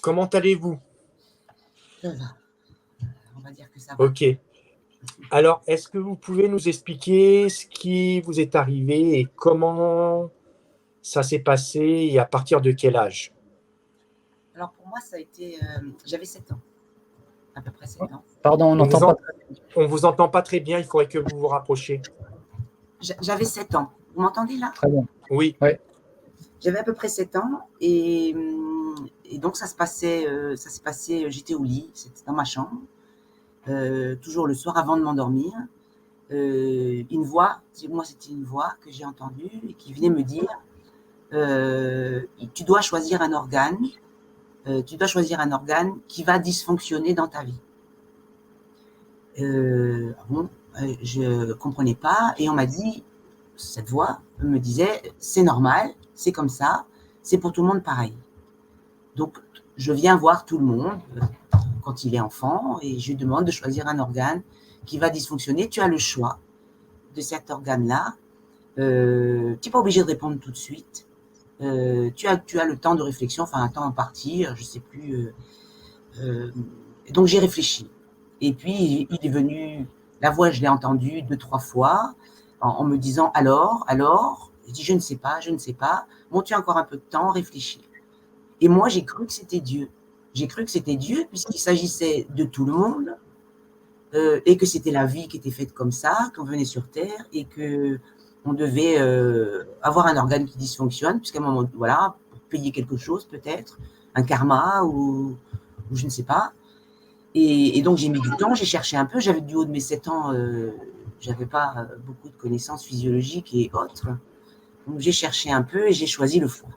A: Comment allez-vous?
D: Ça va. On va dire que ça va.
A: Ok. Alors, est-ce que vous pouvez nous expliquer ce qui vous est arrivé et comment ça s'est passé et à partir de quel âge?
D: Alors, pour moi, ça a été... j'avais 7 ans. À peu près 7 ans.
B: Pardon, on n'entend pas.
A: On ne vous entend pas très bien, il faudrait que vous vous rapprochiez.
D: J'avais 7 ans. Vous m'entendez là?
B: Très bien.
A: Oui.
B: Ouais.
D: J'avais à peu près 7 ans et donc ça s'est passé, j'étais au lit, c'était dans ma chambre, toujours le soir avant de m'endormir. Une voix, moi c'était une voix que j'ai entendue et qui venait me dire tu dois choisir un organe, qui va dysfonctionner dans ta vie. Je comprenais pas et on m'a dit, cette voix me disait c'est normal, c'est comme ça, c'est pour tout le monde pareil. Donc je viens voir tout le monde quand il est enfant et je lui demande de choisir un organe qui va dysfonctionner. Tu as le choix de cet organe-là. Tu n'es pas obligé de répondre tout de suite. Tu as le temps de réflexion, enfin un temps en partie, je sais plus. Donc j'ai réfléchi. Et puis il est venu, la voix je l'ai entendue 2-3 fois en me disant alors. Je dis je ne sais pas. Bon, tu as encore un peu de temps, réfléchis. Et moi j'ai cru que c'était Dieu. Puisqu'il s'agissait de tout le monde et que c'était la vie qui était faite comme ça, qu'on venait sur Terre et que on devait avoir un organe qui dysfonctionne, puisqu'à un moment, voilà, pour payer quelque chose peut-être, un karma ou je ne sais pas. Et donc j'ai mis du temps, j'ai cherché un peu, j'avais du haut de mes 7 ans, j'avais pas beaucoup de connaissances physiologiques et autres. Donc j'ai cherché un peu et j'ai choisi le foie.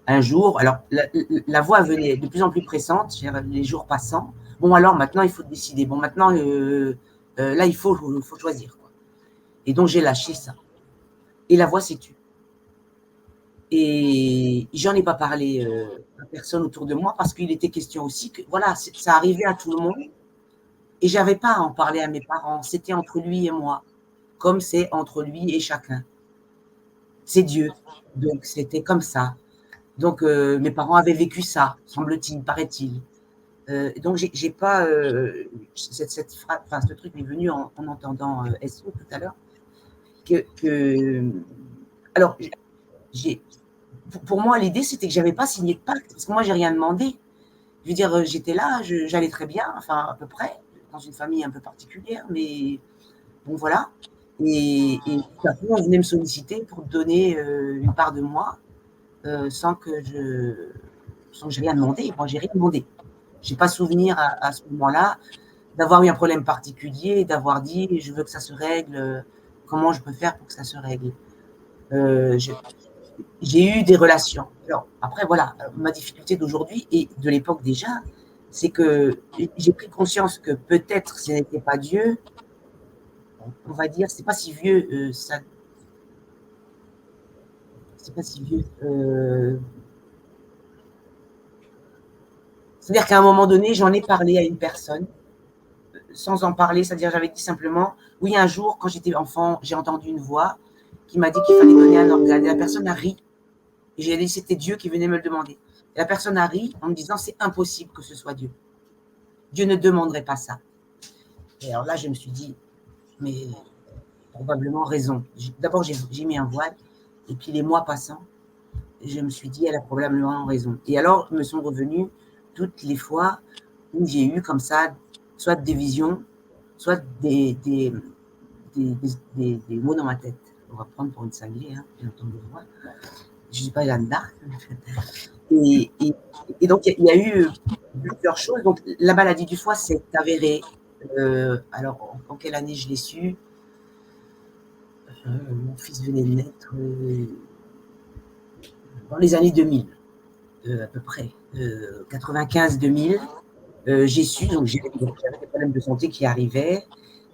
D: Un jour, alors la voix venait de plus en plus pressante, les jours passant. Bon alors maintenant il faut décider. Bon maintenant là il faut choisir, quoi. Et donc j'ai lâché ça. Et la voix s'est tue. Et j'en ai pas parlé à personne autour de moi parce qu'il était question aussi que voilà, ça arrivait à tout le monde et j'avais pas à en parler à mes parents. C'était entre lui et moi, comme c'est entre lui et chacun. C'est Dieu, donc c'était comme ça. Donc mes parents avaient vécu ça, semble-t-il, paraît-il. Donc, j'ai pas cette phrase, enfin, ce truc m'est venu en entendant SO tout à l'heure. Alors, pour moi, l'idée, c'était que j'avais pas signé de pacte, parce que moi, j'ai rien demandé. Je veux dire, j'étais là, j'allais très bien, enfin, à peu près, dans une famille un peu particulière, mais bon, voilà. Et après, on venait me solliciter pour donner une part de moi sans que j'ai rien demandé. Moi, j'ai rien demandé. J'ai pas souvenir à ce moment-là d'avoir eu un problème particulier, d'avoir dit je veux que ça se règle, comment je peux faire pour que ça se règle. J'ai eu des relations. Alors, après, voilà, ma difficulté d'aujourd'hui et de l'époque déjà, c'est que j'ai pris conscience que peut-être ce n'était pas Dieu, on va dire, c'est pas si vieux, ça. C'est pas si vieux. C'est-à-dire qu'à un moment donné, j'en ai parlé à une personne, sans en parler, c'est-à-dire j'avais dit simplement, oui, un jour, quand j'étais enfant, j'ai entendu une voix qui m'a dit qu'il fallait donner un organe. Et la personne a ri. Et j'ai dit, c'était Dieu qui venait me le demander. Et la personne a ri en me disant, c'est impossible que ce soit Dieu. Dieu ne demanderait pas ça. Et alors là, je me suis dit, mais probablement raison. D'abord, j'ai mis un voile, et puis les mois passant, je me suis dit, elle a probablement raison. Et alors, me sont revenues toutes les fois où j'ai eu comme ça, soit des visions, soit des mots dans ma tête. On va prendre pour une cinglée, hein, j'ai entendu voix. Je ne suis pas Jeanne d'Arc. Et donc, il y a eu plusieurs choses. Donc, la maladie du foie s'est avérée. Alors, en quelle année je l'ai su? Mon fils venait de naître dans les années 2000, à peu près. 95-2000. J'ai su, donc j'avais des problèmes de santé qui arrivaient,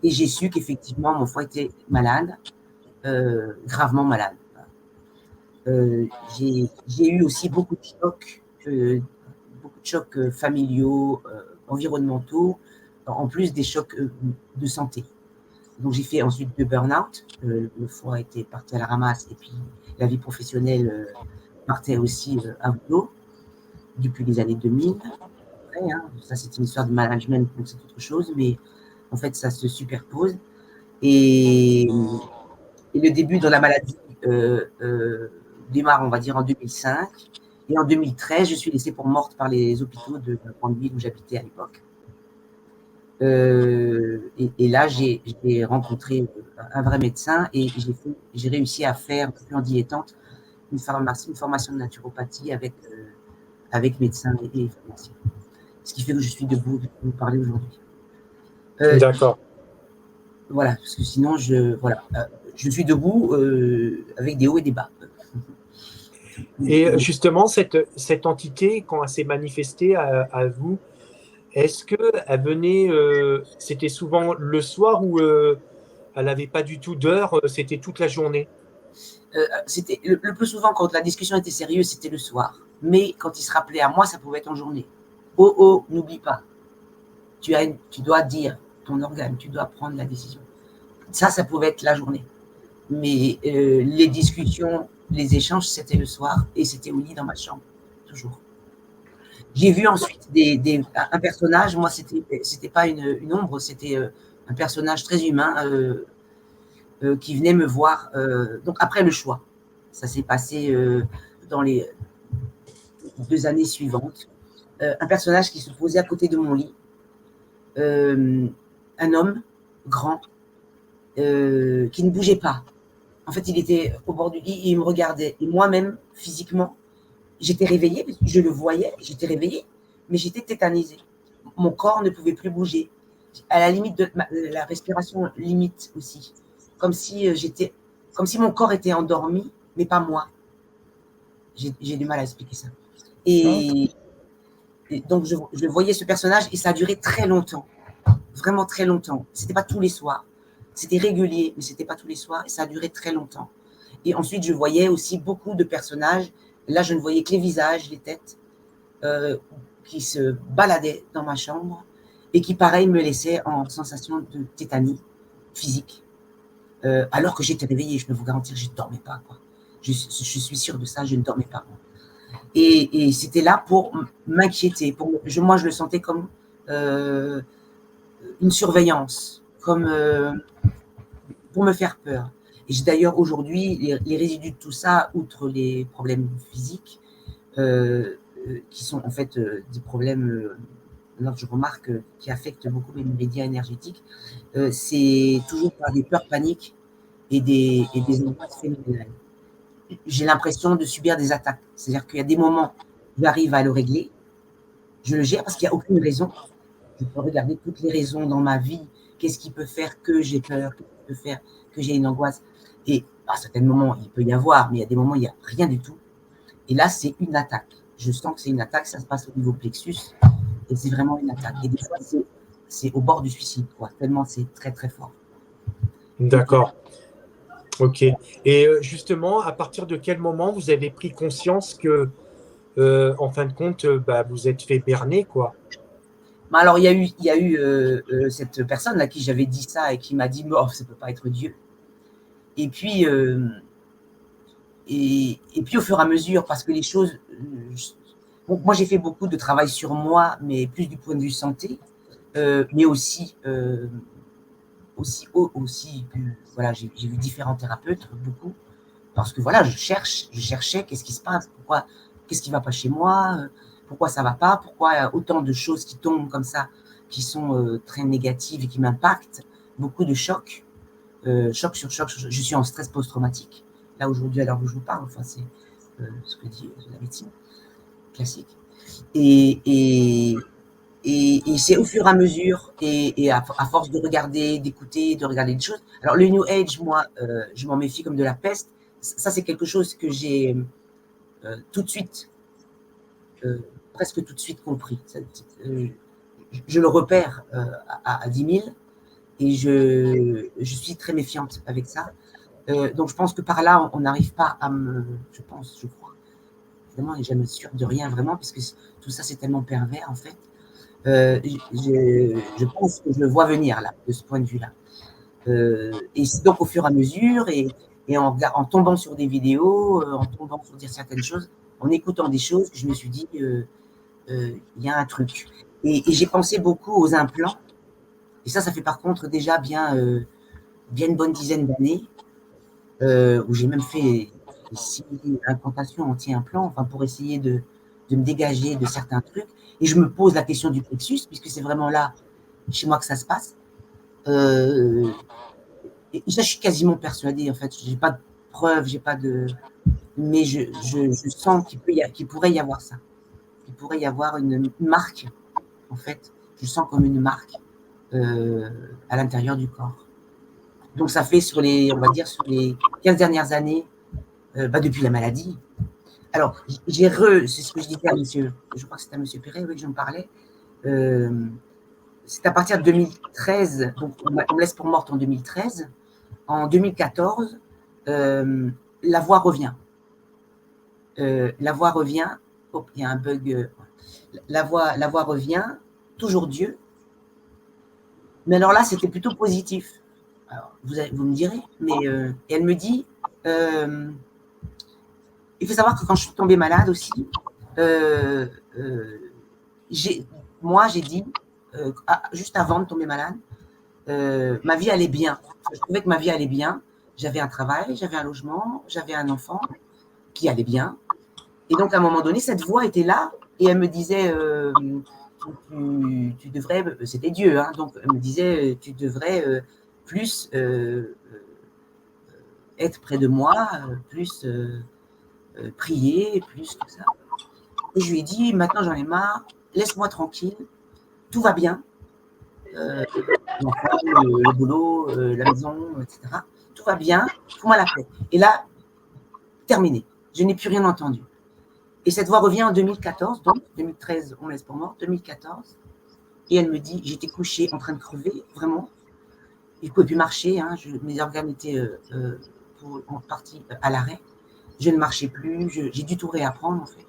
D: et j'ai su qu'effectivement, mon foie était malade, gravement malade. J'ai eu aussi beaucoup de chocs familiaux, environnementaux, en plus des chocs de santé. Donc j'ai fait ensuite 2 burn-out, le foie était parti à la ramasse, et puis la vie professionnelle partait aussi à volo depuis les années 2000. Après, hein, ça c'est une histoire de management, donc c'est autre chose, mais en fait ça se superpose. Et le début dans la maladie démarre, on va dire, en 2005. Et en 2013, je suis laissée pour morte par les hôpitaux de la grande ville où j'habitais à l'époque. Et là, j'ai rencontré un vrai médecin et j'ai réussi à faire, en dilettante, une formation de naturopathie avec médecins et pharmaciens. Ce qui fait que je suis debout pour vous parler aujourd'hui.
A: D'accord.
D: Voilà, parce que sinon, je suis debout avec des hauts et des bas.
A: Et justement, cette entité, quand elle s'est manifestée à vous, est-ce qu'elle venait, c'était souvent le soir ou elle n'avait pas du tout d'heure, c'était toute la journée?
D: C'était le plus souvent, quand la discussion était sérieuse, c'était le soir. Mais quand il se rappelait à moi, ça pouvait être en journée. Oh, oh, n'oublie pas. Tu dois dire ton organe, tu dois prendre la décision. Ça pouvait être la journée. Mais les discussions, les échanges, c'était le soir et c'était au lit dans ma chambre, toujours. J'ai vu ensuite un personnage, moi, c'était pas une ombre, c'était un personnage très humain qui venait me voir. Donc, après le choix, ça s'est passé dans les 2 années suivantes. Un personnage qui se posait à côté de mon lit, un homme grand qui ne bougeait pas. En fait, il était au bord du lit et il me regardait. Et moi-même, physiquement, j'étais réveillée, je le voyais, j'étais réveillée, mais j'étais tétanisée. Mon corps ne pouvait plus bouger. À la limite de la respiration limite aussi. Comme si mon corps était endormi, mais pas moi. J'ai du mal à expliquer ça. Et donc, je voyais ce personnage et ça a duré très longtemps. Vraiment très longtemps. C'était pas tous les soirs. C'était régulier, mais c'était pas tous les soirs et ça a duré très longtemps. Et ensuite, je voyais aussi beaucoup de personnages. Là, je ne voyais que les visages, les têtes, qui se baladaient dans ma chambre et qui, pareil, me laissaient en sensation de tétanie physique. Alors que j'étais réveillée, je peux vous garantir, je ne dormais pas. Quoi. Je suis sûre de ça, je ne dormais pas. Et c'était là pour m'inquiéter. Moi, je le sentais comme une surveillance, comme pour me faire peur. Et d'ailleurs, aujourd'hui, les résidus de tout ça, outre les problèmes physiques, qui sont en fait des problèmes, là, je remarque, qui affectent beaucoup mes médias énergétiques, c'est toujours par des peurs paniques et des angoisses phénoménales. J'ai l'impression de subir des attaques. C'est-à-dire qu'il y a des moments où j'arrive à le régler, je le gère parce qu'il n'y a aucune raison. Je peux regarder toutes les raisons dans ma vie. Qu'est-ce qui peut faire que j'ai peur? Qu'est-ce qui peut faire que j'ai une angoisse? Et à certains moments, il peut y avoir, mais il y a des moments où il n'y a rien du tout. Et là, c'est une attaque. Je sens que c'est une attaque, ça se passe au niveau plexus, et c'est vraiment une attaque. Et des fois, c'est au bord du suicide, quoi, tellement c'est très, très fort.
A: D'accord. Ok. Et justement, à partir de quel moment vous avez pris conscience que, en fin de compte, vous êtes fait berner, quoi?
D: Alors, il y a eu cette personne à qui j'avais dit ça et qui m'a dit, oh, ça ne peut pas être Dieu. Et puis, au fur et à mesure, parce que les choses... moi, j'ai fait beaucoup de travail sur moi, mais plus du point de vue santé, mais aussi, voilà, j'ai vu différents thérapeutes, beaucoup, parce que voilà, je cherchais qu'est-ce qui se passe, pourquoi, qu'est-ce qui ne va pas chez moi, pourquoi ça ne va pas, pourquoi il y a autant de choses qui tombent comme ça, qui sont très négatives et qui m'impactent, beaucoup de chocs, choc sur choc, je suis en stress post-traumatique, là aujourd'hui à l'heure où je vous parle, enfin c'est ce que dit la médecine classique, et c'est au fur et à mesure, et à force de regarder, d'écouter, de regarder des choses. Alors le New Age, moi, je m'en méfie comme de la peste. Ça, c'est quelque chose que j'ai tout de suite, presque tout de suite compris. Je le repère à 10 000, et je suis très méfiante avec ça. Donc je pense que par là, on n'arrive pas à me... je crois. Évidemment, on n'est jamais sûr de rien vraiment, puisque tout ça, c'est tellement pervers, en fait. Je pense que je le vois venir, là, de ce point de vue-là. Et c'est donc au fur et à mesure, et en tombant sur des vidéos, en tombant sur certaines choses, en écoutant des choses, je me suis dit, il y a un truc. Et j'ai pensé beaucoup aux implants. Et ça fait par contre déjà bien une bonne dizaine d'années, où j'ai même fait 6 implantations anti-implants, enfin, pour essayer de me dégager de certains trucs. Et je me pose la question du plexus, puisque c'est vraiment là, chez moi, que ça se passe. Et ça, je suis quasiment persuadée, en fait. J'ai pas de preuves, mais je sens qu'il pourrait y avoir ça. Il pourrait y avoir une marque, en fait. Je sens comme une marque à l'intérieur du corps. Donc, ça fait sur les 15 dernières années, depuis la maladie. Alors, c'est ce que je disais à monsieur, je crois que c'était à monsieur Perret, oui, que j'en parlais. C'est à partir de 2013, donc on me laisse pour morte en 2013. En 2014, la voix revient. La voix revient. Oh, il y a un bug. La voix revient. Toujours Dieu. Mais alors là, c'était plutôt positif. Alors, vous me direz. Mais et elle me dit, il faut savoir que quand je suis tombée malade aussi, j'ai dit, juste avant de tomber malade, ma vie allait bien. Je trouvais que ma vie allait bien. J'avais un travail, j'avais un logement, j'avais un enfant qui allait bien. Et donc, à un moment donné, cette voix était là et elle me disait, tu devrais, c'était Dieu, hein, donc elle me disait, tu devrais plus être près de moi, plus prier, plus tout ça. Et je lui ai dit, maintenant j'en ai marre, laisse-moi tranquille, tout va bien. Le boulot, la maison, etc. Tout va bien, fous-moi la paix. Et là, terminé. Je n'ai plus rien entendu. Et cette voix revient en 2014, donc 2013, on me laisse pour mort, 2014. Et elle me dit, j'étais couchée en train de crever, vraiment. Je ne pouvais plus marcher, hein, mes organes étaient en partie à l'arrêt. Je ne marchais plus, j'ai dû tout réapprendre, en fait,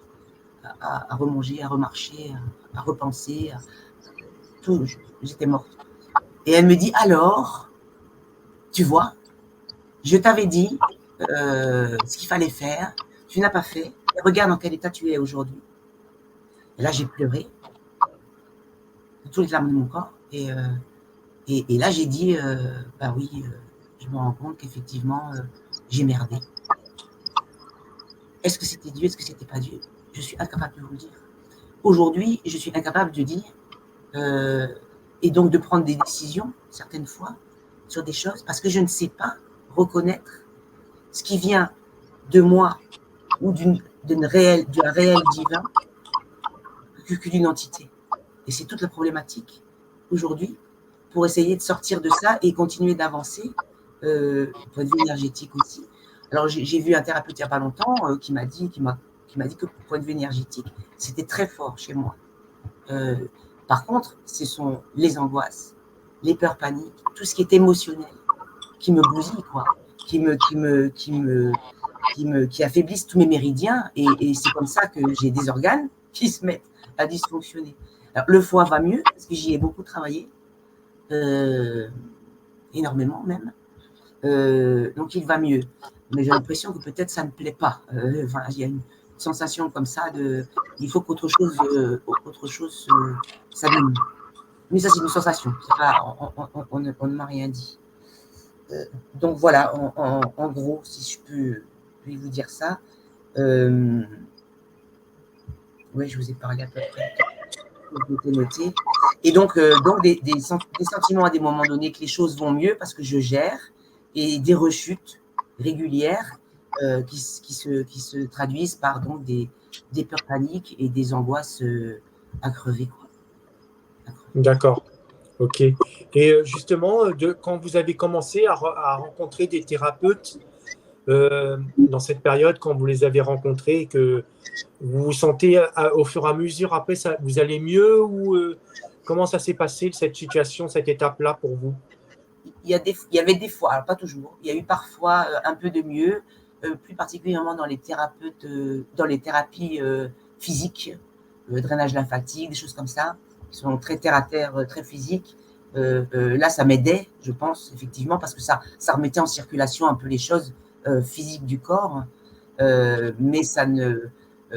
D: à remanger, à remarcher, à repenser, tout. J'étais morte. Et elle me dit, alors, tu vois, je t'avais dit ce qu'il fallait faire, tu n'as pas fait, regarde dans quel état tu es aujourd'hui. Et là, j'ai pleuré, toutes les larmes de mon corps. Et là, j'ai dit, bah oui, je me rends compte qu'effectivement, j'ai merdé. Est-ce que c'était Dieu, est-ce que c'était pas Dieu? Je suis incapable de vous le dire. Aujourd'hui, je suis incapable de dire, et donc de prendre des décisions, certaines fois, sur des choses, parce que je ne sais pas reconnaître ce qui vient de moi ou d'un réel divin que d'une entité. Et c'est toute la problématique aujourd'hui pour essayer de sortir de ça et continuer d'avancer, point de vue énergétique aussi. Alors, j'ai vu un thérapeute il n'y a pas longtemps qui m'a dit que point de vue énergétique, c'était très fort chez moi. Par contre, ce sont les angoisses, les peurs paniques, tout ce qui est émotionnel, qui me bousille, quoi, qui affaiblissent tous mes méridiens. Et c'est comme ça que j'ai des organes qui se mettent à dysfonctionner. Alors, le foie va mieux, parce que j'y ai beaucoup travaillé, énormément même. Donc, il va mieux. Mais j'ai l'impression que peut-être ça ne plaît pas. Enfin, il y a une sensation comme ça il faut qu'autre chose s'allume. Mais ça, c'est une sensation. Pas, on ne m'a rien dit. Donc voilà, en gros, si je peux vous dire ça. Oui, je vous ai parlé à peu près. Je m'étais noté. Et donc des sentiments à des moments donnés que les choses vont mieux parce que je gère, et des rechutes régulières qui se traduisent par donc des peurs paniques et des angoisses à crever, quoi.
A: D'accord. Ok. Et justement, quand vous avez commencé à rencontrer des thérapeutes dans cette période, quand vous les avez rencontrés, et que vous vous sentez au fur et à mesure, après, vous allez mieux, ou comment ça s'est passé, cette situation, cette étape-là pour vous?
D: Il y avait des fois, alors pas toujours, il y a eu parfois un peu de mieux, plus particulièrement dans les thérapies physiques, drainage lymphatique, des choses comme ça, qui sont très terre à terre, très physiques. Là, ça m'aidait, je pense, effectivement, parce que ça remettait en circulation un peu les choses physiques du corps, mais ça ne...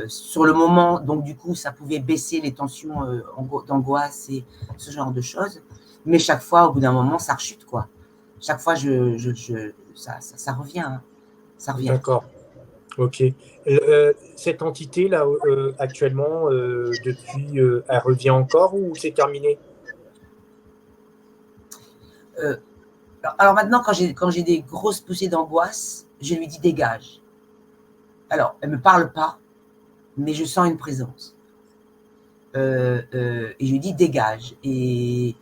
D: sur le moment, donc du coup, ça pouvait baisser les tensions d'angoisse et ce genre de choses. Mais chaque fois, au bout d'un moment, ça rechute, quoi. Chaque fois, ça revient. Hein. Ça revient.
A: D'accord. Ok. Cette entité-là, actuellement, depuis, elle revient encore, ou c'est terminé?
D: Alors maintenant, quand j'ai des grosses poussées d'angoisse, je lui dis dégage. Alors, elle ne me parle pas, mais je sens une présence. Et je lui dis dégage. Et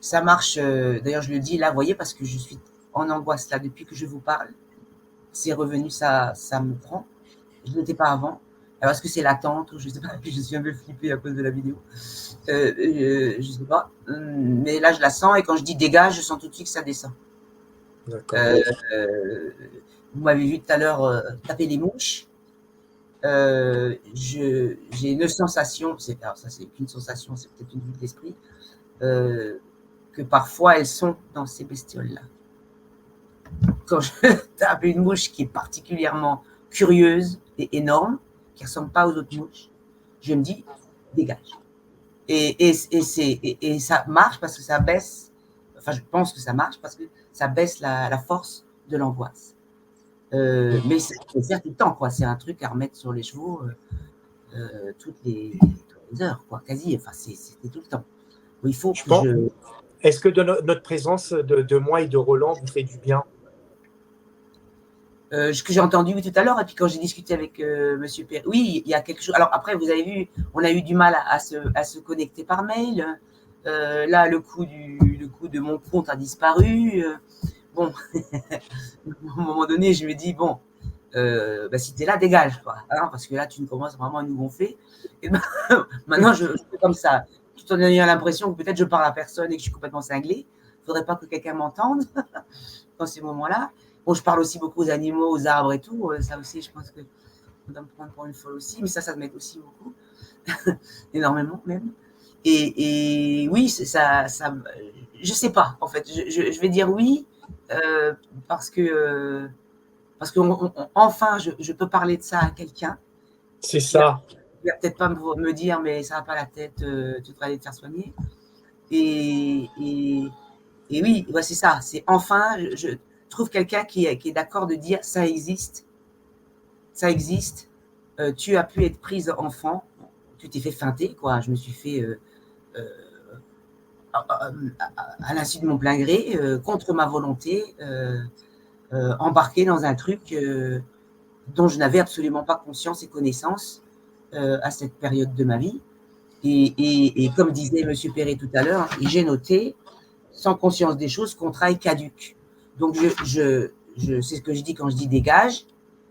D: ça marche. D'ailleurs, je le dis là, vous voyez, parce que je suis en angoisse là depuis que je vous parle. C'est revenu, ça me prend. Je ne l'étais pas avant. Alors, est-ce que c'est l'attente ou je ne sais pas, je suis un peu flippée à cause de la vidéo. Je ne sais pas. Mais là, je la sens, et quand je dis dégage, je sens tout de suite que ça descend.
A: D'accord.
D: Vous m'avez vu tout à l'heure taper les mouches. J'ai une sensation, alors ça c'est qu'une sensation, c'est peut-être une vue de l'esprit, que parfois elles sont dans ces bestioles-là. Quand je tape une mouche qui est particulièrement curieuse et énorme, qui ne ressemble pas aux autres mouches, je me dis dégage. Et ça marche parce que ça baisse, enfin je pense que ça marche parce que ça baisse la force de l'angoisse. Mais il faut faire tout le temps, quoi. C'est un truc à remettre sur les chevaux toutes les heures, quoi, quasi. Enfin, c'était tout le temps. Il faut que
A: Est-ce que notre présence de moi et de Roland vous fait du bien?
D: Ce que j'ai entendu tout à l'heure, et puis quand j'ai discuté avec Monsieur Perry, oui, il y a quelque chose. Alors après, vous avez vu, on a eu du mal à se connecter par mail. Là, le coup de mon compte a disparu. Bon, à un moment donné, je me dis, bon, si tu es là, dégage, quoi. Hein, parce que là, tu commences vraiment à nous gonfler. Et ben, maintenant, je fais comme ça, tout en ayant l'impression que peut-être je parle à personne et que je suis complètement cinglée. Il ne faudrait pas que quelqu'un m'entende dans ces moments-là. Bon, je parle aussi beaucoup aux animaux, aux arbres et tout. Ça aussi, je pense qu'on doit me prendre pour une folle aussi. Mais ça m'aide aussi beaucoup. Énormément, même. Et oui, ça, je sais pas, en fait. Je vais dire oui, parce que enfin, je peux parler de ça à quelqu'un
A: C'est ça.
D: Il va peut-être pas me dire, mais ça va pas la tête, tu devrais aller te faire soigner. Et oui, ouais, c'est ça. C'est enfin, je trouve quelqu'un qui est d'accord de dire ça existe. Ça existe. Tu as pu être prise enfant. Tu t'es fait feinter, quoi. Je me suis fait à l'insu de mon plein gré, contre ma volonté, embarquer dans un truc dont je n'avais absolument pas conscience et connaissance à cette période de ma vie. Et comme disait M. Perret tout à l'heure, et j'ai noté, sans conscience des choses, contrat est caduc. Donc, c'est ce que je dis quand je dis dégage,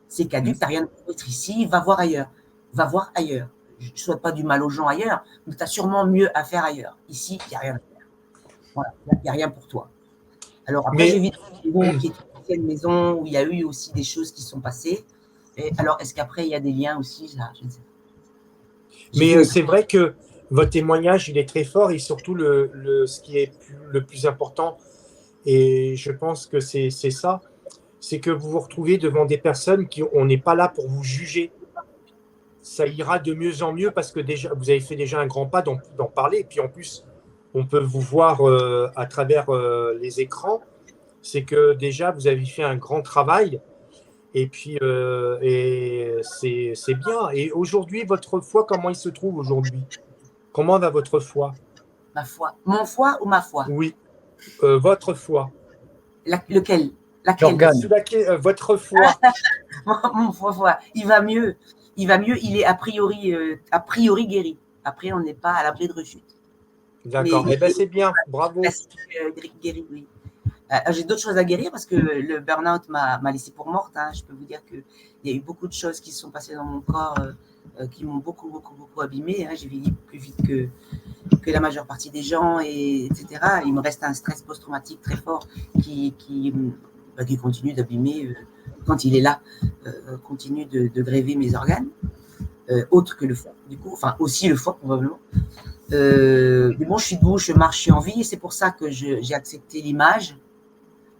D: c'est caduc, tu n'as rien à faire ici, va voir ailleurs. Va voir ailleurs. Je ne souhaite pas du mal aux gens ailleurs, mais tu as sûrement mieux à faire ailleurs. Ici, il n'y a rien à faire. Voilà, il n'y a rien pour toi. Alors après, j'ai vu des maisons qui étaient une maison où il y a eu aussi des choses qui sont passées. Et alors, est-ce qu'après, il y a des liens aussi là, je ne sais pas.
A: Mais c'est vrai que votre témoignage, il est très fort et surtout ce qui est le plus important, et je pense que c'est ça, c'est que vous vous retrouvez devant des personnes on n'est pas là pour vous juger. Ça ira de mieux en mieux parce que déjà, vous avez fait déjà un grand pas d'en parler. Et puis en plus, on peut vous voir à travers les écrans. C'est que déjà, vous avez fait un grand travail. Et puis, c'est bien. Et aujourd'hui, votre foi, comment il se trouve aujourd'hui? Comment va votre foi?
D: Ma foi. Mon foie ou ma foi?
A: Oui, votre foi.
D: Lequel?
A: Votre foi.
D: Mon foie. Il va mieux. Il va mieux. Il est a priori guéri. Après, on n'est pas à l'abri de rechute.
A: D'accord. Eh bien, c'est bien. Bravo.
D: Guéri, oui. J'ai d'autres choses à guérir parce que le burn-out m'a laissé pour morte. Hein. Je peux vous dire qu'il y a eu beaucoup de choses qui se sont passées dans mon corps qui m'ont beaucoup abîmé. Hein. J'ai vieilli plus vite que la majeure partie des gens, etc. Il me reste un stress post-traumatique très fort qui continue d'abîmer, quand il est là, continue de gréver mes organes, autres que le foie, du coup, enfin aussi le foie probablement. Mais bon, je suis debout, je marche, je suis en vie, et c'est pour ça que j'ai accepté l'image.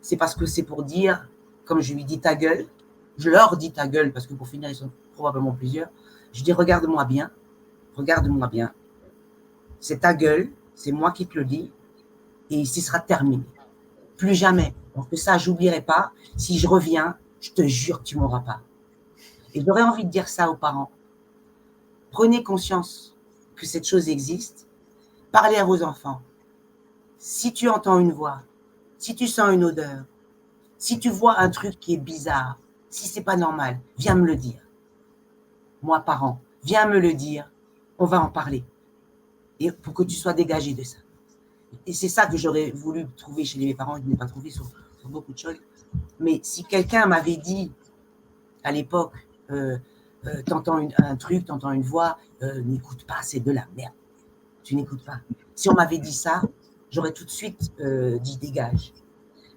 D: C'est parce que c'est pour dire, comme je lui dis ta gueule, je leur dis ta gueule, parce que pour finir, ils sont probablement plusieurs. Je dis regarde-moi bien, c'est ta gueule, c'est moi qui te le dis, et ici sera terminé. Plus jamais. Donc ça, j'oublierai pas. Si je reviens, je te jure que tu m'auras pas. Et j'aurais envie de dire ça aux parents. Prenez conscience que cette chose existe. Parlez à vos enfants. Si tu entends une voix, si tu sens une odeur, si tu vois un truc qui est bizarre, si c'est pas normal, viens me le dire. Moi, parent, viens me le dire. On va en parler. Et pour que tu sois dégagé de ça. Et c'est ça que j'aurais voulu trouver chez mes parents, je n'ai pas trouvé sur beaucoup de choses. Mais si quelqu'un m'avait dit à l'époque, t'entends un truc, t'entends une voix, n'écoute pas, c'est de la merde. Tu n'écoutes pas. Si on m'avait dit ça, j'aurais tout de suite dit dégage.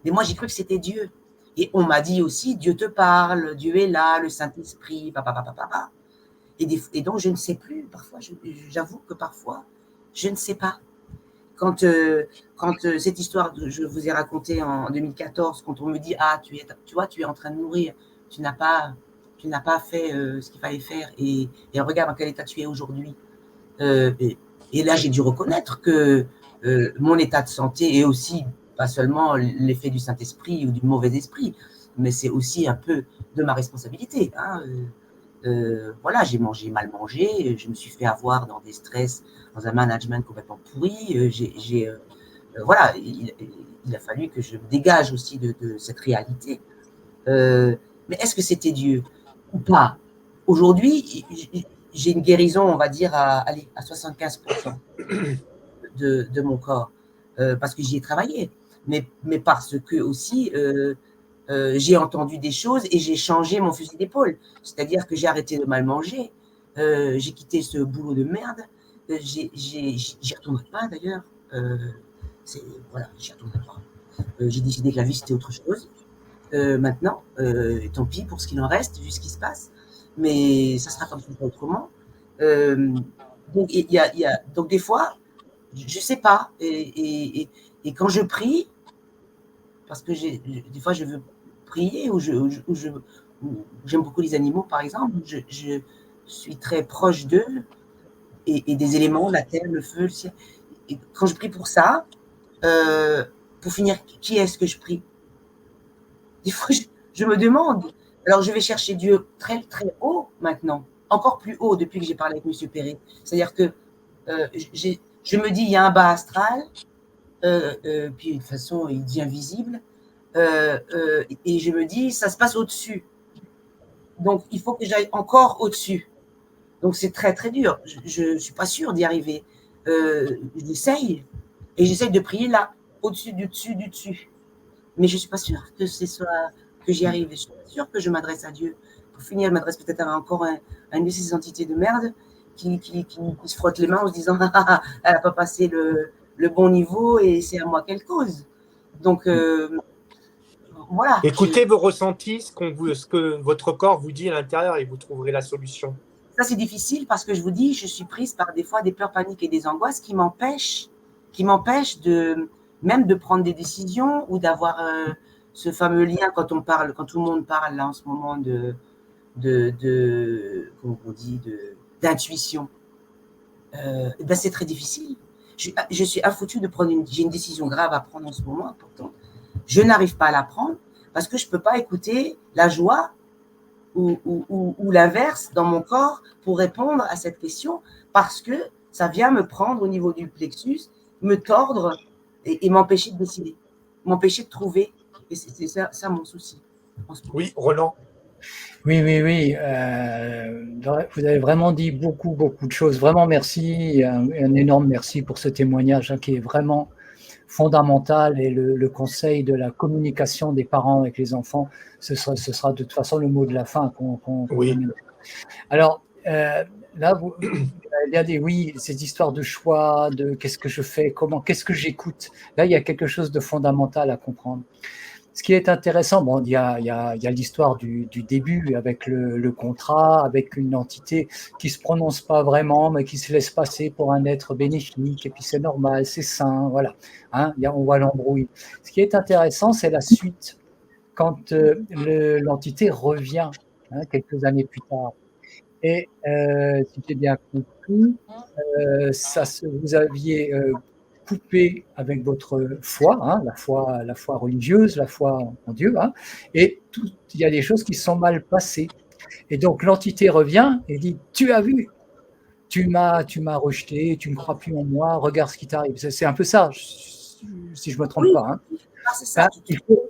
D: Mais moi, j'ai cru que c'était Dieu. Et on m'a dit aussi, Dieu te parle, Dieu est là, le Saint-Esprit, papa. Et donc, je ne sais plus. Parfois, j'avoue que parfois, je ne sais pas. Quand cette histoire, je vous ai raconté en 2014, quand on me dit, ah, tu es en train de mourir, tu n'as pas fait ce qu'il fallait faire, et regarde dans quel état tu es aujourd'hui. Et là, j'ai dû reconnaître que mon état de santé est aussi, pas seulement l'effet du Saint-Esprit ou du mauvais esprit, mais c'est aussi un peu de ma responsabilité. Hein. Voilà, j'ai mal mangé, je me suis fait avoir dans des stress, dans un management complètement pourri. Voilà, il a fallu que je me dégage aussi de cette réalité. Mais est-ce que c'était Dieu ou pas? Aujourd'hui, j'ai une guérison, on va dire, à 75% de mon corps, parce que j'y ai travaillé, mais parce que aussi j'ai entendu des choses et j'ai changé mon fusil d'épaule. C'est-à-dire que j'ai arrêté de mal manger, j'ai quitté ce boulot de merde, j'y retournerai pas d'ailleurs. Voilà, j'y retournerai pas. J'ai décidé que la vie c'était autre chose. Maintenant, tant pis pour ce qu'il en reste, vu ce qui se passe, mais ça sera comme ça, pas autrement. Donc des fois, je sais pas, et quand je prie, parce que des fois je veux prier, ou j'aime beaucoup les animaux par exemple, suis très proche d'eux et des éléments, la terre, le feu, le ciel. Et quand je prie pour ça, pour finir, qui est-ce que je prie? Des fois, je me demande. Alors, je vais chercher Dieu très, très haut maintenant, encore plus haut depuis que j'ai parlé avec M. Perret. C'est-à-dire que je me dis, il y a un bas astral, puis de toute façon, il dit invisible, et je me dis, ça se passe au-dessus. Donc, il faut que j'aille encore au-dessus. Donc, c'est très, très dur. Je ne suis pas sûre d'y arriver. J'essaye, et j'essaye de prier là, au-dessus, du dessus, du dessus. Mais je ne suis pas sûre que j'y arrive. Je ne suis pas sûre que je m'adresse à Dieu. Pour finir, je m'adresse peut-être encore à une de ces entités de merde qui se frotte les mains en se disant ah, elle n'a pas passé le bon niveau et c'est à moi qu'elle cause. Donc, voilà.
A: Écoutez vos ressentis, ce que votre corps vous dit à l'intérieur et vous trouverez la solution.
D: Ça, c'est difficile parce que je vous dis, je suis prise par des fois des peurs, paniques et des angoisses qui m'empêchent même de prendre des décisions ou d'avoir ce fameux lien quand tout le monde parle là en ce moment comment on dit, d'intuition. Ben c'est très difficile. Je suis affoutue de prendre j'ai une décision grave à prendre en ce moment, pourtant. Je n'arrive pas à la prendre parce que je ne peux pas écouter la joie ou l'inverse dans mon corps pour répondre à cette question parce que ça vient me prendre au niveau du plexus, me tordre et m'empêcher de décider, m'empêcher de trouver. Et c'est ça mon souci.
A: Oui, Roland.
B: Oui. Vous avez vraiment dit beaucoup de choses. Vraiment merci, un énorme merci pour ce témoignage qui est vraiment fondamental et le conseil de la communication des parents avec les enfants, ce sera de toute façon le mot de la fin.
A: Oui.
B: Alors, là, vous avez bien dit, oui, ces histoires de choix, de qu'est-ce que je fais, qu'est-ce que j'écoute. Là, il y a quelque chose de fondamental à comprendre. Ce qui est intéressant, bon, il y a l'histoire du début avec le contrat, avec une entité qui se prononce pas vraiment, mais qui se laisse passer pour un être bénéfique, et puis c'est normal, c'est sain, voilà. Hein, on voit l'embrouille. Ce qui est intéressant, c'est la suite, quand l'entité revient, hein, quelques années plus tard. Et si j'ai bien compris, vous aviez coupé avec votre foi, hein, la foi religieuse, la foi en Dieu, hein, et il y a des choses qui sont mal passées. Et donc l'entité revient et dit « Tu as vu, tu m'as rejeté, tu ne crois plus en moi, regarde ce qui t'arrive. » C'est un peu ça, si je ne me trompe pas. Hein.
D: C'est ça.
B: Il faut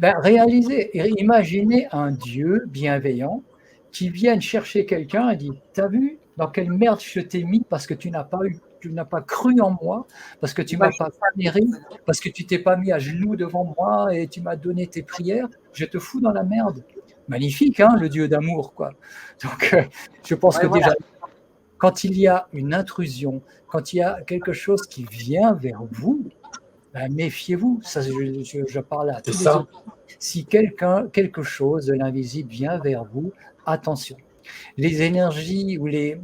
B: réaliser et imaginer un Dieu bienveillant qui vienne chercher quelqu'un et dit « T'as vu dans quelle merde je t'ai mis parce que tu n'as pas cru en moi, parce que tu m'as pas admiré, parce que tu t'es pas mis à genoux devant moi et tu m'as donné tes prières, je te fous dans la merde. » Magnifique, hein, le Dieu d'amour, quoi. Donc, je pense que déjà, quand il y a une intrusion, quand il y a quelque chose qui vient vers vous, ben, méfiez-vous. Ça, je parle à tous les autres. Si quelque chose de l'invisible vient vers vous, attention. Les énergies ou les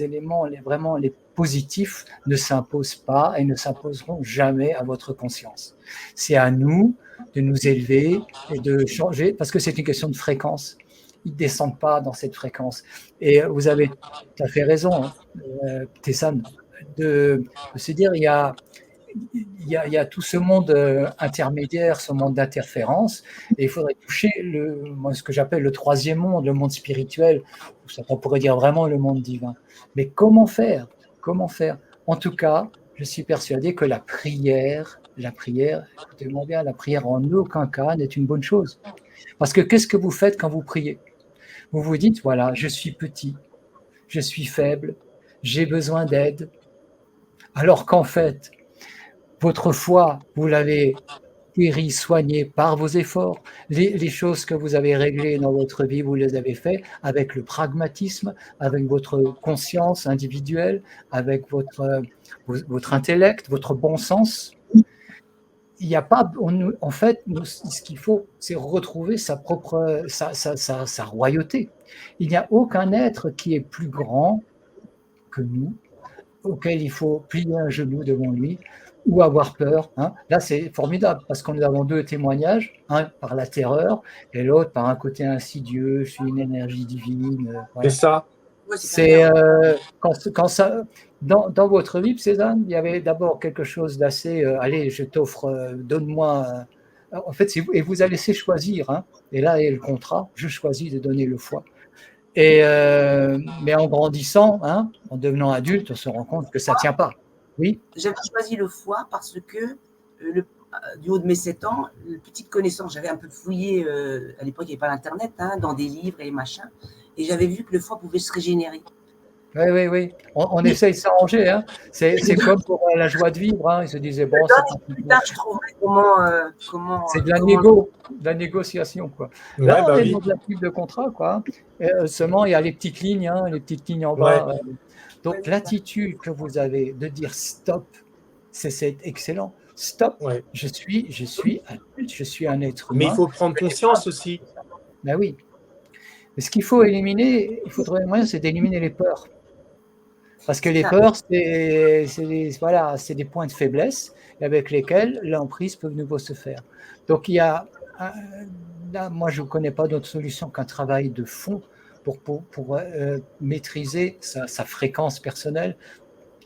B: éléments vraiment les positifs ne s'imposent pas et ne s'imposeront jamais à votre conscience. C'est à nous de nous élever et de changer, parce que c'est une question de fréquence. Ils ne descendent pas dans cette fréquence. Et vous avez tout à fait raison, Tessan, de se dire il y a tout ce monde intermédiaire, ce monde d'interférence, et il faudrait toucher ce que j'appelle le troisième monde, le monde spirituel, on pourrait dire vraiment le monde divin. Mais comment faire? En tout cas, je suis persuadé que la prière, écoutez-moi bien, la prière en aucun cas n'est une bonne chose. Parce que qu'est-ce que vous faites quand vous priez? Vous vous dites, voilà, je suis petit, je suis faible, j'ai besoin d'aide. Alors qu'en fait, votre foi, vous l'avez guéri, soigné par vos efforts. Les choses que vous avez réglées dans votre vie, vous les avez faites avec le pragmatisme, avec votre conscience individuelle, avec votre intellect, votre bon sens. Il n'y a pas, en fait, ce qu'il faut, c'est retrouver sa royauté. Il n'y a aucun être qui est plus grand que nous, auquel il faut plier un genou devant lui ou avoir peur. Hein. Là, c'est formidable parce que nous avons deux témoignages, un par la terreur et l'autre par un côté insidieux, je suis une énergie divine. Voilà.
A: C'est ça.
D: Ouais,
B: C'est quand ça, dans votre vie, Cézanne, il y avait d'abord quelque chose d'assez, allez, je t'offre, donne-moi. En fait, et vous a laissé choisir. Hein. Et là est le contrat, je choisis de donner le foie. Mais en grandissant, hein, en devenant adulte, on se rend compte que ça ne tient pas. Oui.
D: J'avais choisi le foie parce que du haut de mes 7 ans, une petite connaissance, j'avais un peu fouillé, à l'époque il n'y avait pas l'internet, hein, dans des livres et machins, et j'avais vu que le foie pouvait se régénérer.
B: Oui. On essaye de s'arranger. Hein. C'est comme pour la joie de vivre. Hein. Ils se disaient, bon,
D: plus tard, je trouverai comment
B: c'est de la négociation. Quoi.
A: Ouais,
B: Là, on est
A: oui.
B: dans de la prise de contrat. Quoi. Seulement, il y a les petites lignes, hein, les petites lignes en bas.
A: Ouais.
B: Donc, l'attitude que vous avez de dire stop, c'est excellent. Stop,
A: Ouais.
B: je suis adulte, je suis un être humain.
A: Mais il faut prendre conscience aussi.
B: Ben oui. Mais ce qu'il faut éliminer, il faudrait un moyen, c'est d'éliminer les peurs. Parce que les peurs, c'est des points de faiblesse avec lesquels l'emprise peut de nouveau se faire. Donc, il y a, là, moi, je ne connais pas d'autre solution qu'un travail de fond pour maîtriser sa fréquence personnelle.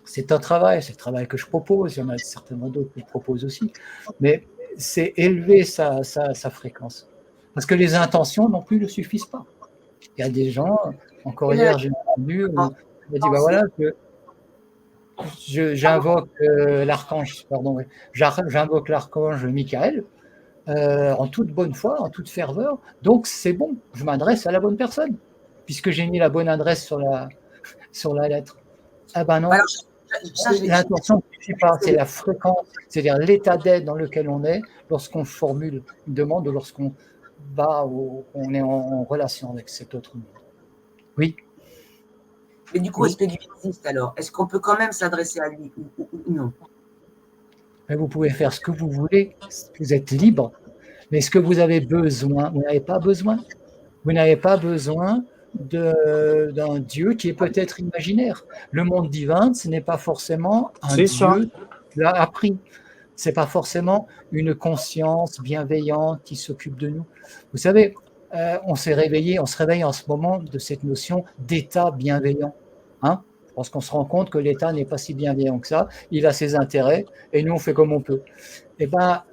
B: C'est un travail, c'est le travail que je propose, il y en a certainement d'autres qui le proposent aussi, mais c'est élever sa fréquence. Parce que les intentions non plus ne suffisent pas. Il y a des gens, encore hier, j'ai entendu, on m'a dit, ben voilà, que j'invoque l'archange, pardon, j'invoque l'archange Michael en toute bonne foi, en toute ferveur, donc c'est bon, je m'adresse à la bonne personne, puisque j'ai mis la bonne adresse sur la lettre. Ah ben non, l'intention ne suffit pas, c'est la fréquence, c'est-à-dire l'état d'être dans lequel on est lorsqu'on formule une demande ou lorsqu'on on est en relation avec cet autre monde. Oui.
D: Mais du coup, est-ce que Dieu existe alors? Est-ce qu'on peut quand même s'adresser à lui ou non?
B: Mais vous pouvez faire ce que vous voulez, vous êtes libre. Mais est-ce que vous avez besoin? Vous n'avez pas besoin. Vous n'avez pas besoin d'un Dieu qui est peut-être imaginaire. Le monde divin, ce n'est pas forcément un Dieu qui l'a appris. Ce n'est pas forcément une conscience bienveillante qui s'occupe de nous. Vous savez, on se réveille en ce moment de cette notion d'état bienveillant. Hein? Parce qu'on se rend compte que l'État n'est pas si bienveillant que ça. Il a ses intérêts et nous, on fait comme on peut. Eh bien,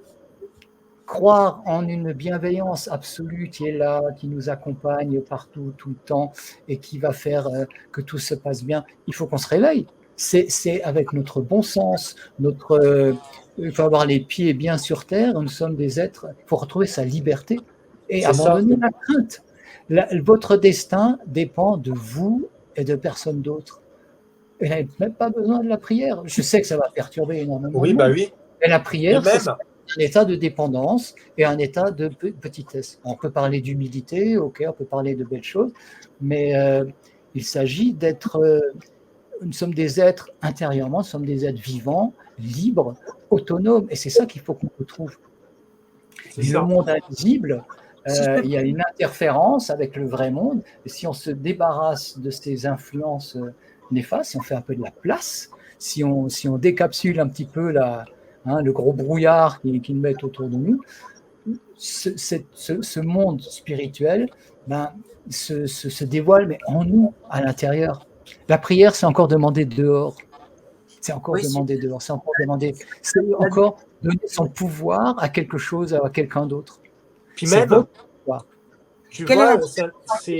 B: croire en une bienveillance absolue qui est là, qui nous accompagne partout, tout le temps, et qui va faire que tout se passe bien, il faut qu'on se réveille. C'est avec notre bon sens, il faut avoir les pieds bien sur terre, nous sommes des êtres, il faut retrouver sa liberté et abandonner la crainte. Votre destin dépend de vous et de personne d'autre. Vous n'avez même pas besoin de la prière. Je sais que ça va perturber énormément.
A: Oui, bah oui.
B: Mais la prière, c'est un état de dépendance et un état de petitesse. On peut parler d'humilité, ok, on peut parler de belles choses, mais il s'agit d'être. Nous sommes des êtres intérieurement, nous sommes des êtres vivants, libres, autonomes, et c'est ça qu'il faut qu'on retrouve. Le monde invisible, il y a une interférence avec le vrai monde, et si on se débarrasse de ces influences néfastes, si on fait un peu de la place, si on décapsule un petit peu le gros brouillard qu'ils mettent autour de nous, ce monde spirituel se dévoile, mais en nous, à l'intérieur. La prière, c'est encore demander dehors. C'est encore demander dehors. C'est encore demander. C'est encore donner son pouvoir à quelque chose, à quelqu'un d'autre.
A: Puis même,
D: tu vois,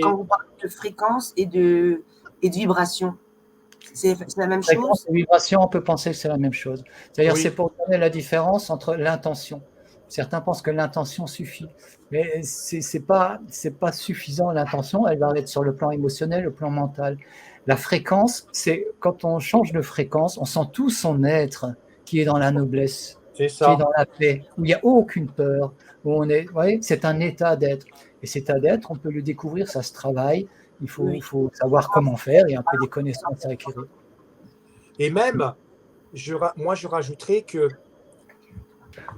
D: quand vous parlez de fréquence et de vibration, c'est la même chose.
B: Fréquence et vibration, on peut penser que c'est la même chose. C'est-à-dire, c'est pour donner la différence entre l'intention. Certains pensent que l'intention suffit, mais c'est pas suffisant. L'intention, elle va être sur le plan émotionnel, le plan mental. La fréquence, c'est quand on change de fréquence, on sent tout son être qui est dans la noblesse, qui est dans la paix, où il n'y a aucune peur, où on est. Vous voyez, c'est un état d'être. Et cet état d'être, on peut le découvrir, ça se travaille. Il faut savoir comment faire et un peu des connaissances à acquérir.
A: Et même, moi, je rajouterais que.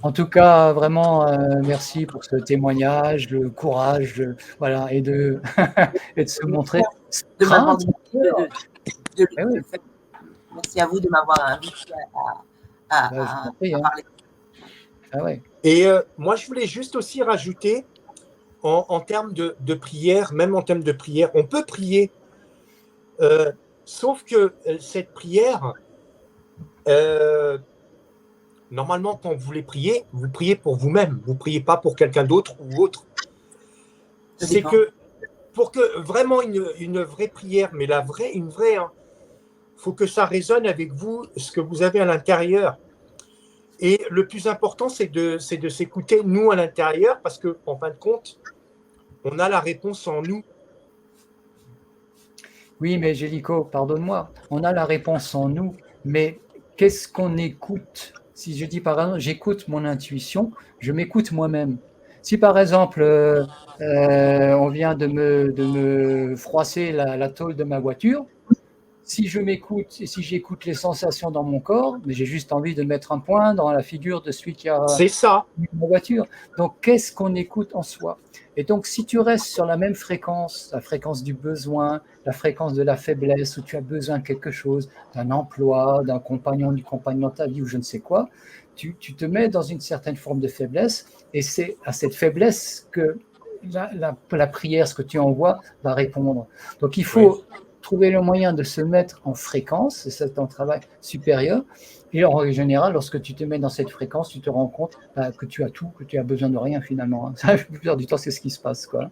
B: En tout cas, vraiment, merci pour ce témoignage, le courage, voilà, et de se montrer.
D: Merci à vous de m'avoir invité
B: Je t'en prie,
D: à
B: hein.
D: parler.
B: Ah ouais.
A: Et moi, je voulais juste aussi rajouter, en termes de prière, même en termes de prière, on peut prier, sauf que cette prière, normalement, quand vous voulez prier, vous priez pour vous-même, vous ne priez pas pour quelqu'un d'autre ou autre.
D: Ça
A: C'est
D: dépend.
A: que pour que vraiment une vraie prière, mais une vraie, hein, faut que ça résonne avec vous, ce que vous avez à l'intérieur. Et le plus important, c'est de s'écouter, nous, à l'intérieur, parce qu'en fin de compte, on a la réponse en nous.
B: Oui, mais Gélico, pardonne-moi, on a la réponse en nous, mais qu'est-ce qu'on écoute? Si je dis par exemple, j'écoute mon intuition, je m'écoute moi-même. Si par exemple, on vient de me froisser la tôle de ma voiture, si je m'écoute et si j'écoute les sensations dans mon corps, mais j'ai juste envie de mettre un point dans la figure de celui qui a
A: C'est ça.
B: ma voiture. Donc, qu'est-ce qu'on écoute en soi? Et donc, si tu restes sur la même fréquence, la fréquence du besoin, la fréquence de la faiblesse, où tu as besoin de quelque chose, d'un emploi, d'un compagnon, du compagnon de ta vie ou je ne sais quoi, tu te mets dans une certaine forme de faiblesse et c'est à cette faiblesse que la prière, ce que tu envoies, va répondre. Donc, il faut trouver le moyen de se mettre en fréquence, et c'est ton travail supérieur. Et en général, lorsque tu te mets dans cette fréquence, tu te rends compte que tu as tout, que tu as besoin de rien finalement. Ça, la plupart du temps, c'est ce qui se passe, quoi.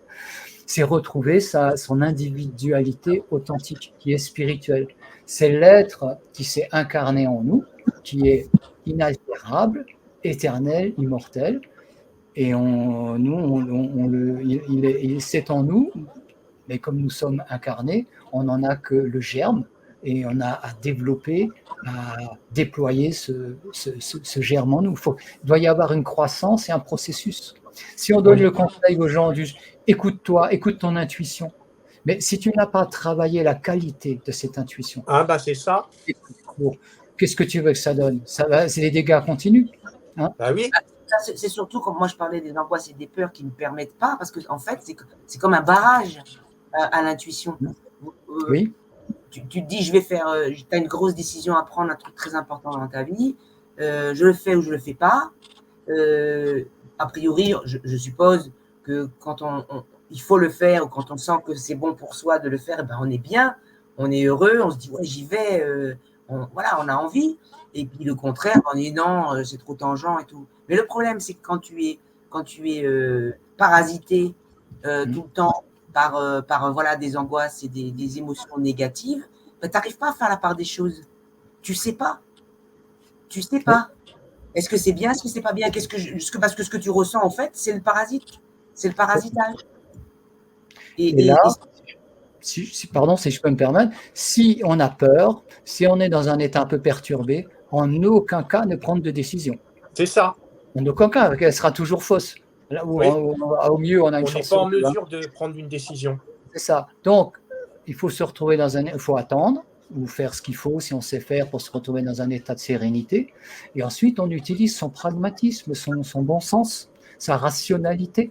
B: C'est retrouver son individualité authentique, qui est spirituelle. C'est l'être qui s'est incarné en nous, qui est inaltérable, éternel, immortel. Et c'est en nous, mais comme nous sommes incarnés, on n'en a que le germe et on a à développer, à déployer ce germe en nous. Il doit y avoir une croissance et un processus. Si on donne le conseil aux gens écoute-toi, écoute ton intuition, mais si tu n'as pas travaillé la qualité de cette intuition,
A: C'est ça.
B: Qu'est-ce que tu veux que ça donne? C'est des dégâts continus.
A: Hein? Oui.
D: C'est surtout, comme moi je parlais des angoisses et des peurs qui ne permettent pas, parce que en fait, c'est comme un barrage à l'intuition.
B: Oui.
D: Tu te dis, je vais faire, tu as une grosse décision à prendre, un truc très important dans ta vie, je le fais ou je le fais pas. A priori, je suppose que quand il faut le faire, ou quand on sent que c'est bon pour soi de le faire, ben on est bien, on est heureux, on se dit, ouais, j'y vais, voilà, on a envie. Et puis le contraire, on dit non, c'est trop tangent et tout. Mais le problème, c'est que quand tu es parasité tout le temps par voilà, des angoisses et des émotions négatives, ben, tu n'arrives pas à faire la part des choses. Tu sais pas. Tu sais pas. Est-ce que c'est bien, est-ce que c'est pas bien? Parce que ce que tu ressens, en fait, c'est le parasite. C'est le parasitage.
B: Et là, pardon, si je peux me permettre, si on a peur, si on est dans un état un peu perturbé, en aucun cas ne prendre de décision.
A: C'est ça.
B: En aucun cas, elle sera toujours fausse. Là où, au mieux, on a une chance.
A: On n'est pas en mesure de prendre une décision.
B: C'est ça. Donc, il faut se retrouver il faut attendre ou faire ce qu'il faut si on sait faire pour se retrouver dans un état de sérénité. Et ensuite, on utilise son pragmatisme, son bon sens, sa rationalité.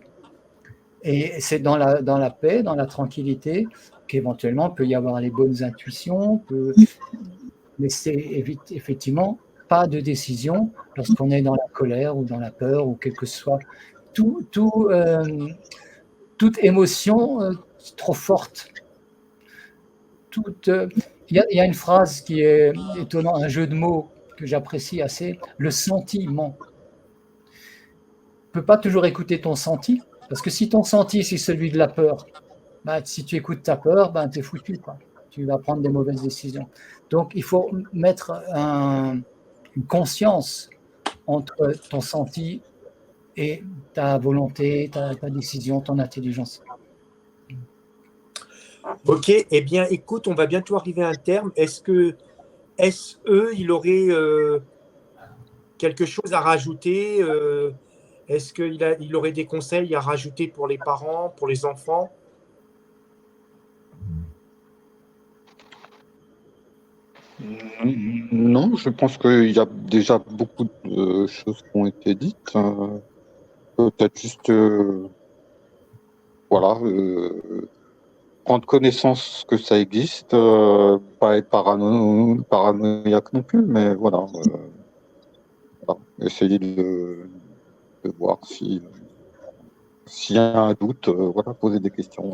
B: Et c'est dans la paix, dans la tranquillité, qu'éventuellement peut y avoir les bonnes intuitions, mais c'est effectivement pas de décision lorsqu'on est dans la colère ou dans la peur ou quel que soit toute émotion trop forte. Il y a une phrase qui est étonnante, un jeu de mots que j'apprécie assez, le sentiment. Tu ne peux pas toujours écouter ton senti, parce que si ton senti, c'est celui de la peur, si tu écoutes ta peur, tu es foutu, quoi. Tu vas prendre des mauvaises décisions. Donc, il faut mettre une conscience entre ton senti et ta volonté, ta décision, ton intelligence.
A: Ok, eh bien, écoute, on va bientôt arriver à un terme. Est-ce il aurait quelque chose à rajouter Est-ce qu'il aurait des conseils à rajouter pour les parents, pour les enfants?
C: Non, je pense qu'il y a déjà beaucoup de choses qui ont été dites. Peut-être juste, prendre connaissance que ça existe, pas être paranoïaque non plus, mais voilà. essayer de voir s'il y a un doute, voilà, poser des questions.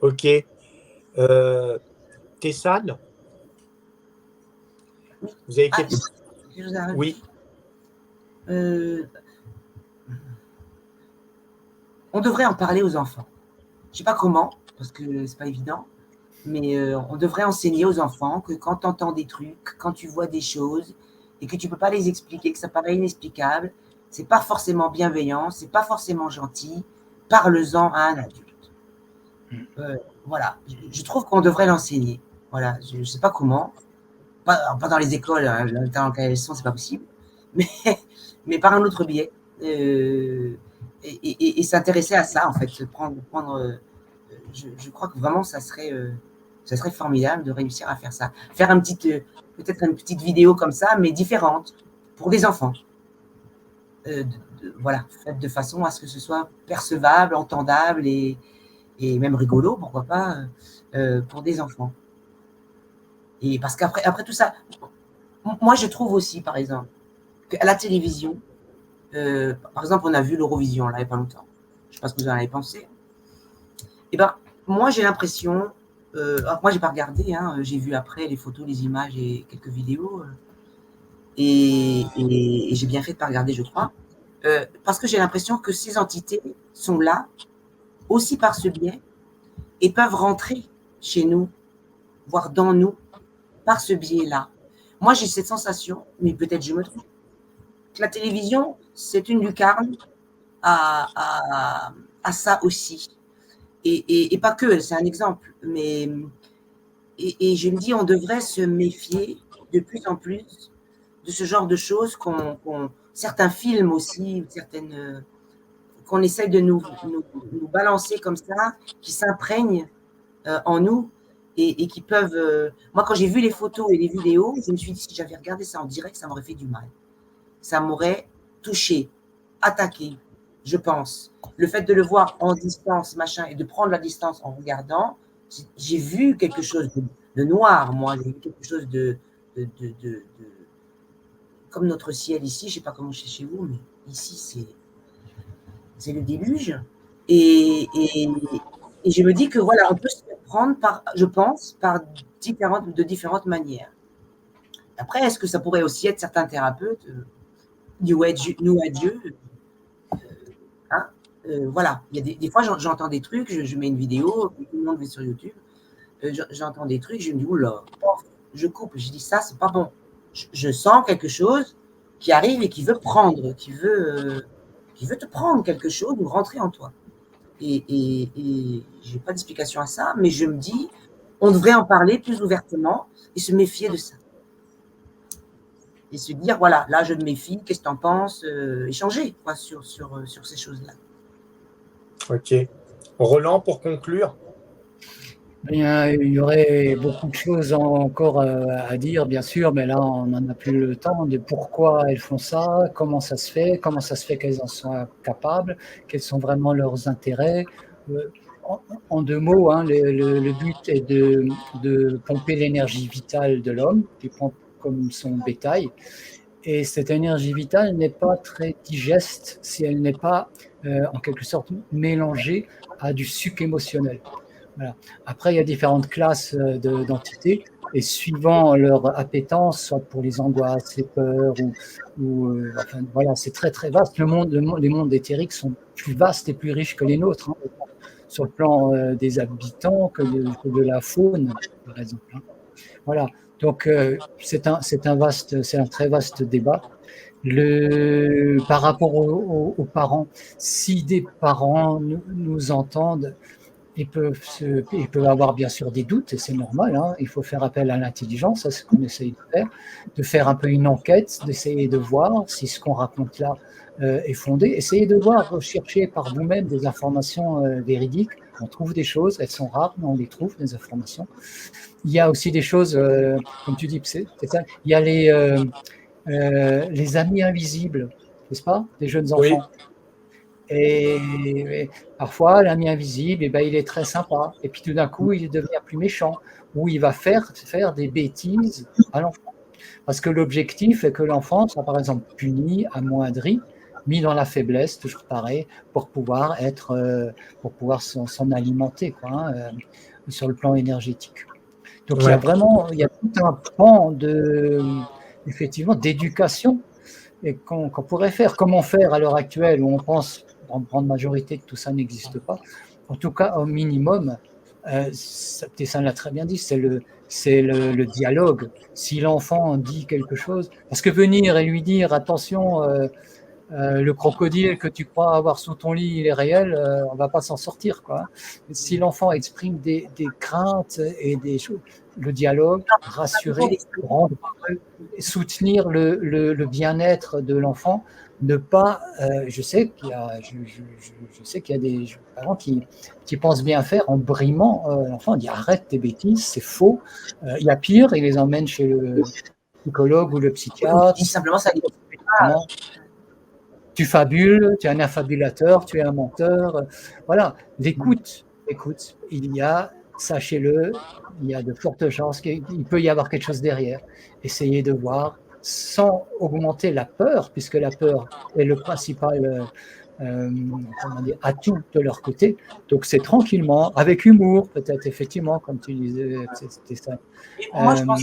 A: Ok. Tessane, vous avez quelque...
D: Je vous arrête.
A: Oui.
D: On devrait en parler aux enfants. Je ne sais pas comment, parce que c'est pas évident, mais on devrait enseigner aux enfants que quand tu entends des trucs, quand tu vois des choses et que tu ne peux pas les expliquer, que ça paraît inexplicable, c'est pas forcément bienveillant, c'est pas forcément gentil, parle-en à un adulte. Voilà, je trouve qu'on devrait l'enseigner. Voilà, je ne sais pas comment, pas dans les écoles, hein, dans lequel elles sont, c'est pas possible, mais par un autre biais. Et s'intéresser à ça, en fait, je crois que vraiment ça serait formidable de réussir à faire ça. Faire peut-être une petite vidéo comme ça, mais différente, pour des enfants. Voilà, faite de façon à ce que ce soit percevable, entendable et même rigolo, pourquoi pas, pour des enfants. Et parce qu'après tout ça, moi je trouve aussi, par exemple, qu'à la télévision, par exemple, on a vu l'Eurovision, là, il n'y a pas longtemps. Je ne sais pas ce que vous en avez pensé. Eh ben, moi, j'ai l'impression... moi, je n'ai pas regardé. Hein, j'ai vu après les photos, les images et quelques vidéos. Et j'ai bien fait de ne pas regarder, je crois. Parce que j'ai l'impression que ces entités sont là, aussi par ce biais, et peuvent rentrer chez nous, voire dans nous, par ce biais-là. Moi, j'ai cette sensation, mais peut-être je me trompe, que la télévision, c'est une lucarne à ça aussi. Et pas que, c'est un exemple. Mais, et je me dis, on devrait se méfier de plus en plus de ce genre de choses, certains films aussi, qu'on essaye de nous balancer comme ça, qui s'imprègnent en nous et qui peuvent... moi, quand j'ai vu les photos et les vidéos, je me suis dit, si j'avais regardé ça en direct, ça m'aurait fait du mal. Ça m'aurait touché, attaqué, je pense. Le fait de le voir en distance, machin, et de prendre la distance en regardant, j'ai vu quelque chose de noir, moi. J'ai vu quelque chose de comme notre ciel ici, je ne sais pas comment c'est chez vous, mais ici, c'est le déluge. Et je me dis que voilà, on peut se prendre je pense, de différentes manières. Après, est-ce que ça pourrait aussi être certains thérapeutes, New Age, hein, voilà, il y a des fois, j'entends des trucs, je mets une vidéo, tout le monde va sur YouTube, j'entends des trucs, je me dis, oula, je coupe, je dis ça, c'est pas bon. Je sens quelque chose qui arrive et qui veut prendre, qui veut te prendre quelque chose ou rentrer en toi. Et je n'ai pas d'explication à ça, mais je me dis, on devrait en parler plus ouvertement et se méfier de ça. Et se dire, voilà, là, je me méfie, qu'est-ce que tu en penses, échanger quoi, sur ces choses-là.
A: Ok. Roland, pour conclure.
B: Il y aurait beaucoup de choses encore à dire, bien sûr, mais là, on n'en a plus le temps de pourquoi elles font ça, comment ça se fait qu'elles en soient capables, quels sont vraiment leurs intérêts. En deux mots, hein, le but est de pomper l'énergie vitale de l'homme, qui pompe comme son bétail. Et cette énergie vitale n'est pas très digeste si elle n'est pas, en quelque sorte, mélangée à du suc émotionnel. Voilà. Après, il y a différentes classes d'entités, et suivant leur appétence, soit pour les angoisses, les peurs, enfin, voilà, c'est très très vaste. Les mondes éthériques sont plus vastes et plus riches que les nôtres, hein, sur le plan des habitants que de la faune, par exemple. Hein. Voilà. Donc, c'est un très vaste débat. Par rapport aux parents, si des parents nous entendent, ils peuvent avoir bien sûr des doutes, et c'est normal, hein. Il faut faire appel à l'intelligence, c'est ce qu'on essaye de faire un peu une enquête, d'essayer de voir si ce qu'on raconte là est fondé, essayer de voir, rechercher par vous-même des informations véridiques. On trouve des choses, elles sont rares, mais on les trouve, des informations. Il y a aussi des choses, comme tu dis, c'est ça, il y a les amis invisibles, n'est-ce pas, des jeunes enfants. Oui. Et parfois, l'ami invisible, eh ben, il est très sympa. Et puis tout d'un coup, il devient plus méchant. Ou il va faire des bêtises à l'enfant. Parce que l'objectif est que l'enfant soit par exemple puni, amoindri, mis dans la faiblesse, toujours pareil, pour pouvoir s'en alimenter, quoi, sur le plan énergétique. Donc il y a vraiment, il y a tout un pan effectivement, d'éducation et qu'on pourrait faire. Comment faire à l'heure actuelle où on pense en grande majorité que tout ça n'existe pas. En tout cas, au minimum, Tessin l'a très bien dit, c'est le dialogue. Si l'enfant dit quelque chose, parce que venir et lui dire attention, le crocodile que tu crois avoir sous ton lit, il est réel, on ne va pas s'en sortir, quoi. Si l'enfant exprime des craintes et des choses, le dialogue, rassurer, rendre, soutenir le bien-être de l'enfant, ne pas. Je sais qu'il y a des parents qui pensent bien faire en brimant l'enfant. On dit arrête tes bêtises, c'est faux. Il y a pire, ils les emmènent chez le psychologue ou le psychiatre.
D: Dis simplement ça.
B: Tu fabules, tu es un affabulateur, tu es un menteur. Voilà, l'écoute. Il y a, sachez-le, il y a de fortes chances qu'il peut y avoir quelque chose derrière. Essayez de voir sans augmenter la peur, puisque la peur est le principal atout de leur côté. Donc c'est tranquillement, avec humour, peut-être effectivement, comme tu disais, c'était ça.
D: Moi, je pense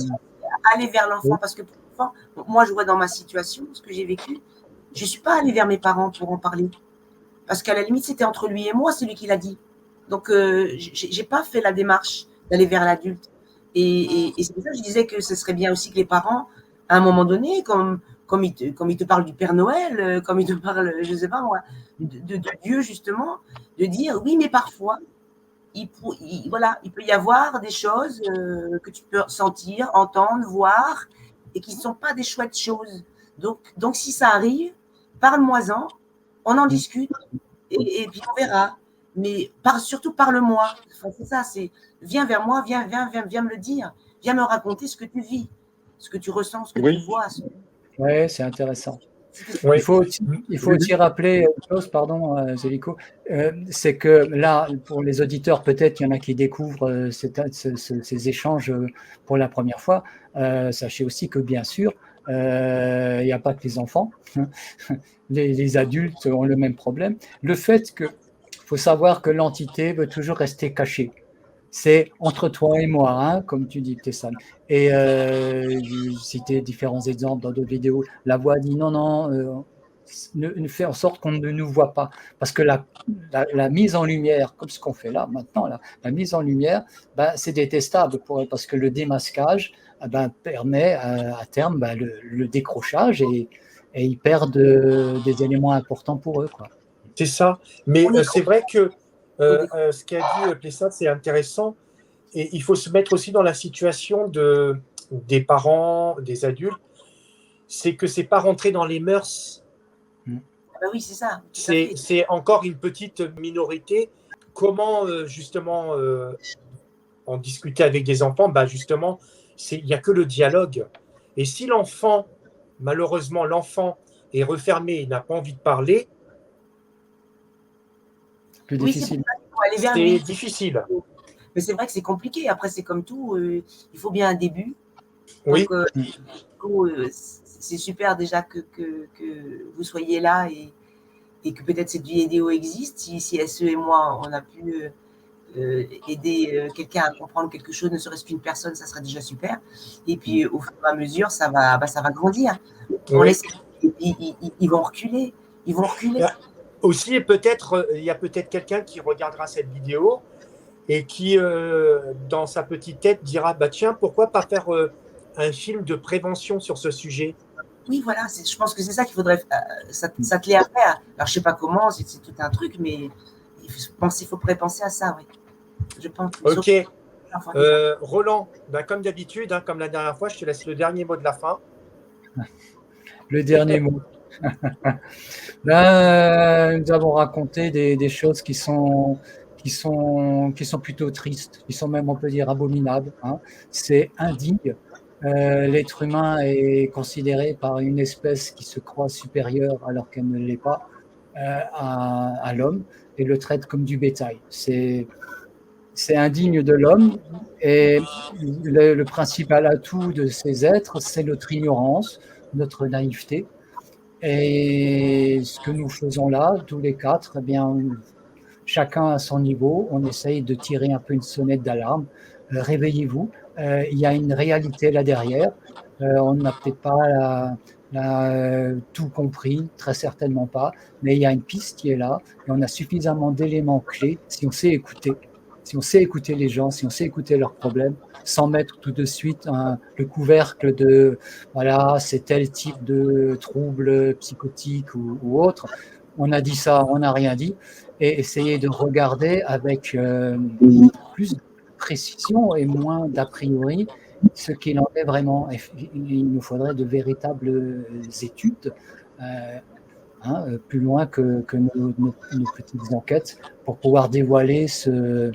D: aller vers l'enfant, parce que pour l'enfant, moi, je vois dans ma situation, ce que j'ai vécu, je ne suis pas allée vers mes parents pour en parler. Parce qu'à la limite, c'était entre lui et moi, c'est lui qui l'a dit. Donc, je n'ai pas fait la démarche d'aller vers l'adulte. Et c'est pour ça que je disais que ce serait bien aussi que les parents, à un moment donné, comme ils te parlent du Père Noël, comme ils te parlent, je ne sais pas moi, de Dieu justement, de dire oui, mais parfois, il peut y avoir des choses que tu peux sentir, entendre, voir, et qui ne sont pas des chouettes choses. Donc si ça arrive, parle-moi-en, on en discute, et puis on verra. Mais surtout parle-moi. Enfin, c'est ça, viens vers moi, viens me le dire, viens me raconter ce que tu vis, ce que tu ressens, ce que tu vois.
B: Oui, c'est intéressant. Oui. Il faut aussi rappeler une chose, pardon, Zélico, c'est que là, pour les auditeurs, peut-être qu'il y en a qui découvrent ces échanges pour la première fois. Sachez aussi que, bien sûr, il n'y a pas que les enfants. Les adultes ont le même problème. Le fait qu'il faut savoir que l'entité veut toujours rester cachée. C'est entre toi et moi, hein, comme tu dis, Tessan. Et je citais différents exemples dans d'autres vidéos. La voix dit non, ne fait en sorte qu'on ne nous voit pas. Parce que la mise en lumière, comme ce qu'on fait là maintenant, la mise en lumière, c'est détestable pour eux, parce que le démasquage permet à terme le décrochage et ils perdent des éléments importants pour eux, quoi.
A: C'est ça. Mais c'est vrai que ce qu'a dit Plessat, c'est intéressant. Et il faut se mettre aussi dans la situation des parents, des adultes. C'est que c'est pas rentré dans les mœurs.
D: Oui, c'est ça.
A: C'est encore une petite minorité. Comment justement en discuter avec des enfants? Justement, il n'y a que le dialogue. Et si malheureusement, l'enfant est refermé et n'a pas envie de parler,
B: plus difficile.
A: C'est difficile.
D: Mais c'est vrai que c'est compliqué. Après, c'est comme tout. Il faut bien un début.
A: Oui.
D: Donc, c'est super déjà que vous soyez là et que peut-être cette vidéo existe. Si SE et moi, on a pu aider quelqu'un à comprendre quelque chose, ne serait-ce qu'une personne, ça serait déjà super. Et puis, au fur et à mesure, ça va grandir. On laisse, et puis, ils vont reculer.
A: Aussi, il y a peut-être quelqu'un qui regardera cette vidéo et qui, dans sa petite tête, dira tiens, pourquoi pas faire un film de prévention sur ce sujet?
D: Oui, voilà, je pense que c'est ça qu'il faudrait s'atteler à faire. Alors, je ne sais pas comment, c'est tout un truc, mais il faut penser à ça, oui. Je pense.
A: Ok. Roland, comme d'habitude, comme la dernière fois, je te laisse le dernier mot de la fin.
B: Le dernier mot. Là, nous avons raconté des choses qui sont plutôt tristes, qui sont même, on peut dire, abominables. Hein. C'est indigne. L'être humain est considéré par une espèce qui se croit supérieure alors qu'elle ne l'est pas à l'homme et le traite comme du bétail. c'est indigne de l'homme. Et le principal atout de ces êtres, c'est notre ignorance, notre naïveté. Et ce que nous faisons là, tous les quatre, eh bien, chacun à son niveau, on essaye de tirer un peu une sonnette d'alarme. Réveillez-vous, il y a une réalité là derrière. On n'a peut-être pas tout compris, très certainement pas, mais il y a une piste qui est là et on a suffisamment d'éléments clés si on sait écouter. Si on sait écouter les gens, si on sait écouter leurs problèmes, sans mettre tout de suite le couvercle de voilà, c'est tel type de trouble psychotique ou autre. On a dit ça, on n'a rien dit, et essayer de regarder avec plus de précision et moins d'a priori ce qu'il en est vraiment. Il nous faudrait de véritables études, plus loin que nos petites enquêtes, pour pouvoir dévoiler ce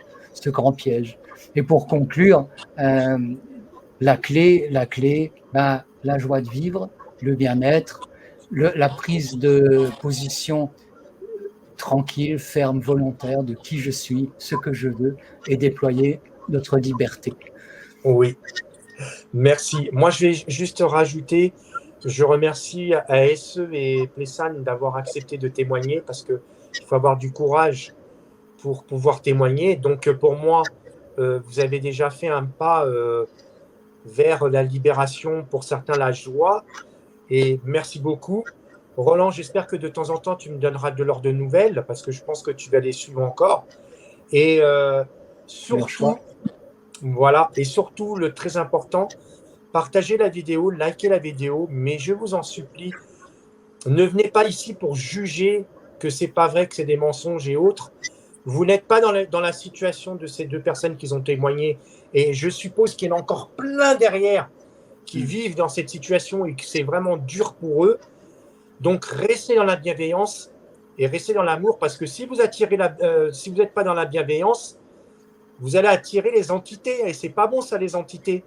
B: grand piège. Et pour conclure, la clé, la joie de vivre, le bien-être, la prise de position tranquille, ferme, volontaire de qui je suis, ce que je veux, et déployer notre liberté.
A: Oui, merci. Moi, je vais juste rajouter, je remercie à SE et Plessan d'avoir accepté de témoigner parce qu'il faut avoir du courage pour pouvoir témoigner. Donc, pour moi, vous avez déjà fait un pas vers la libération, pour certains la joie, et merci beaucoup. Roland, j'espère que de temps en temps, tu me donneras de l'ordre de nouvelles, parce que je pense que tu vas les suivre encore. Et surtout, voilà, et surtout, le très important, partagez la vidéo, likez la vidéo, mais je vous en supplie, ne venez pas ici pour juger que c'est pas vrai, que c'est des mensonges et autres. Vous n'êtes pas dans la situation de ces deux personnes qui ont témoigné, et je suppose qu'il y en a encore plein derrière qui vivent dans cette situation et que c'est vraiment dur pour eux. Donc, restez dans la bienveillance et restez dans l'amour, parce que si vous attirez si vous n'êtes pas dans la bienveillance, vous allez attirer les entités, et c'est pas bon ça, les entités.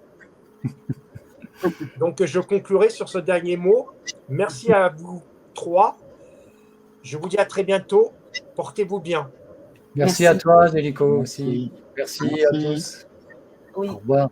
A: Donc, je conclurai sur ce dernier mot. Merci à vous trois. Je vous dis à très bientôt. Portez-vous bien.
B: Merci à toi, Délico, aussi. Merci à tous.
D: Oui.
B: Au revoir.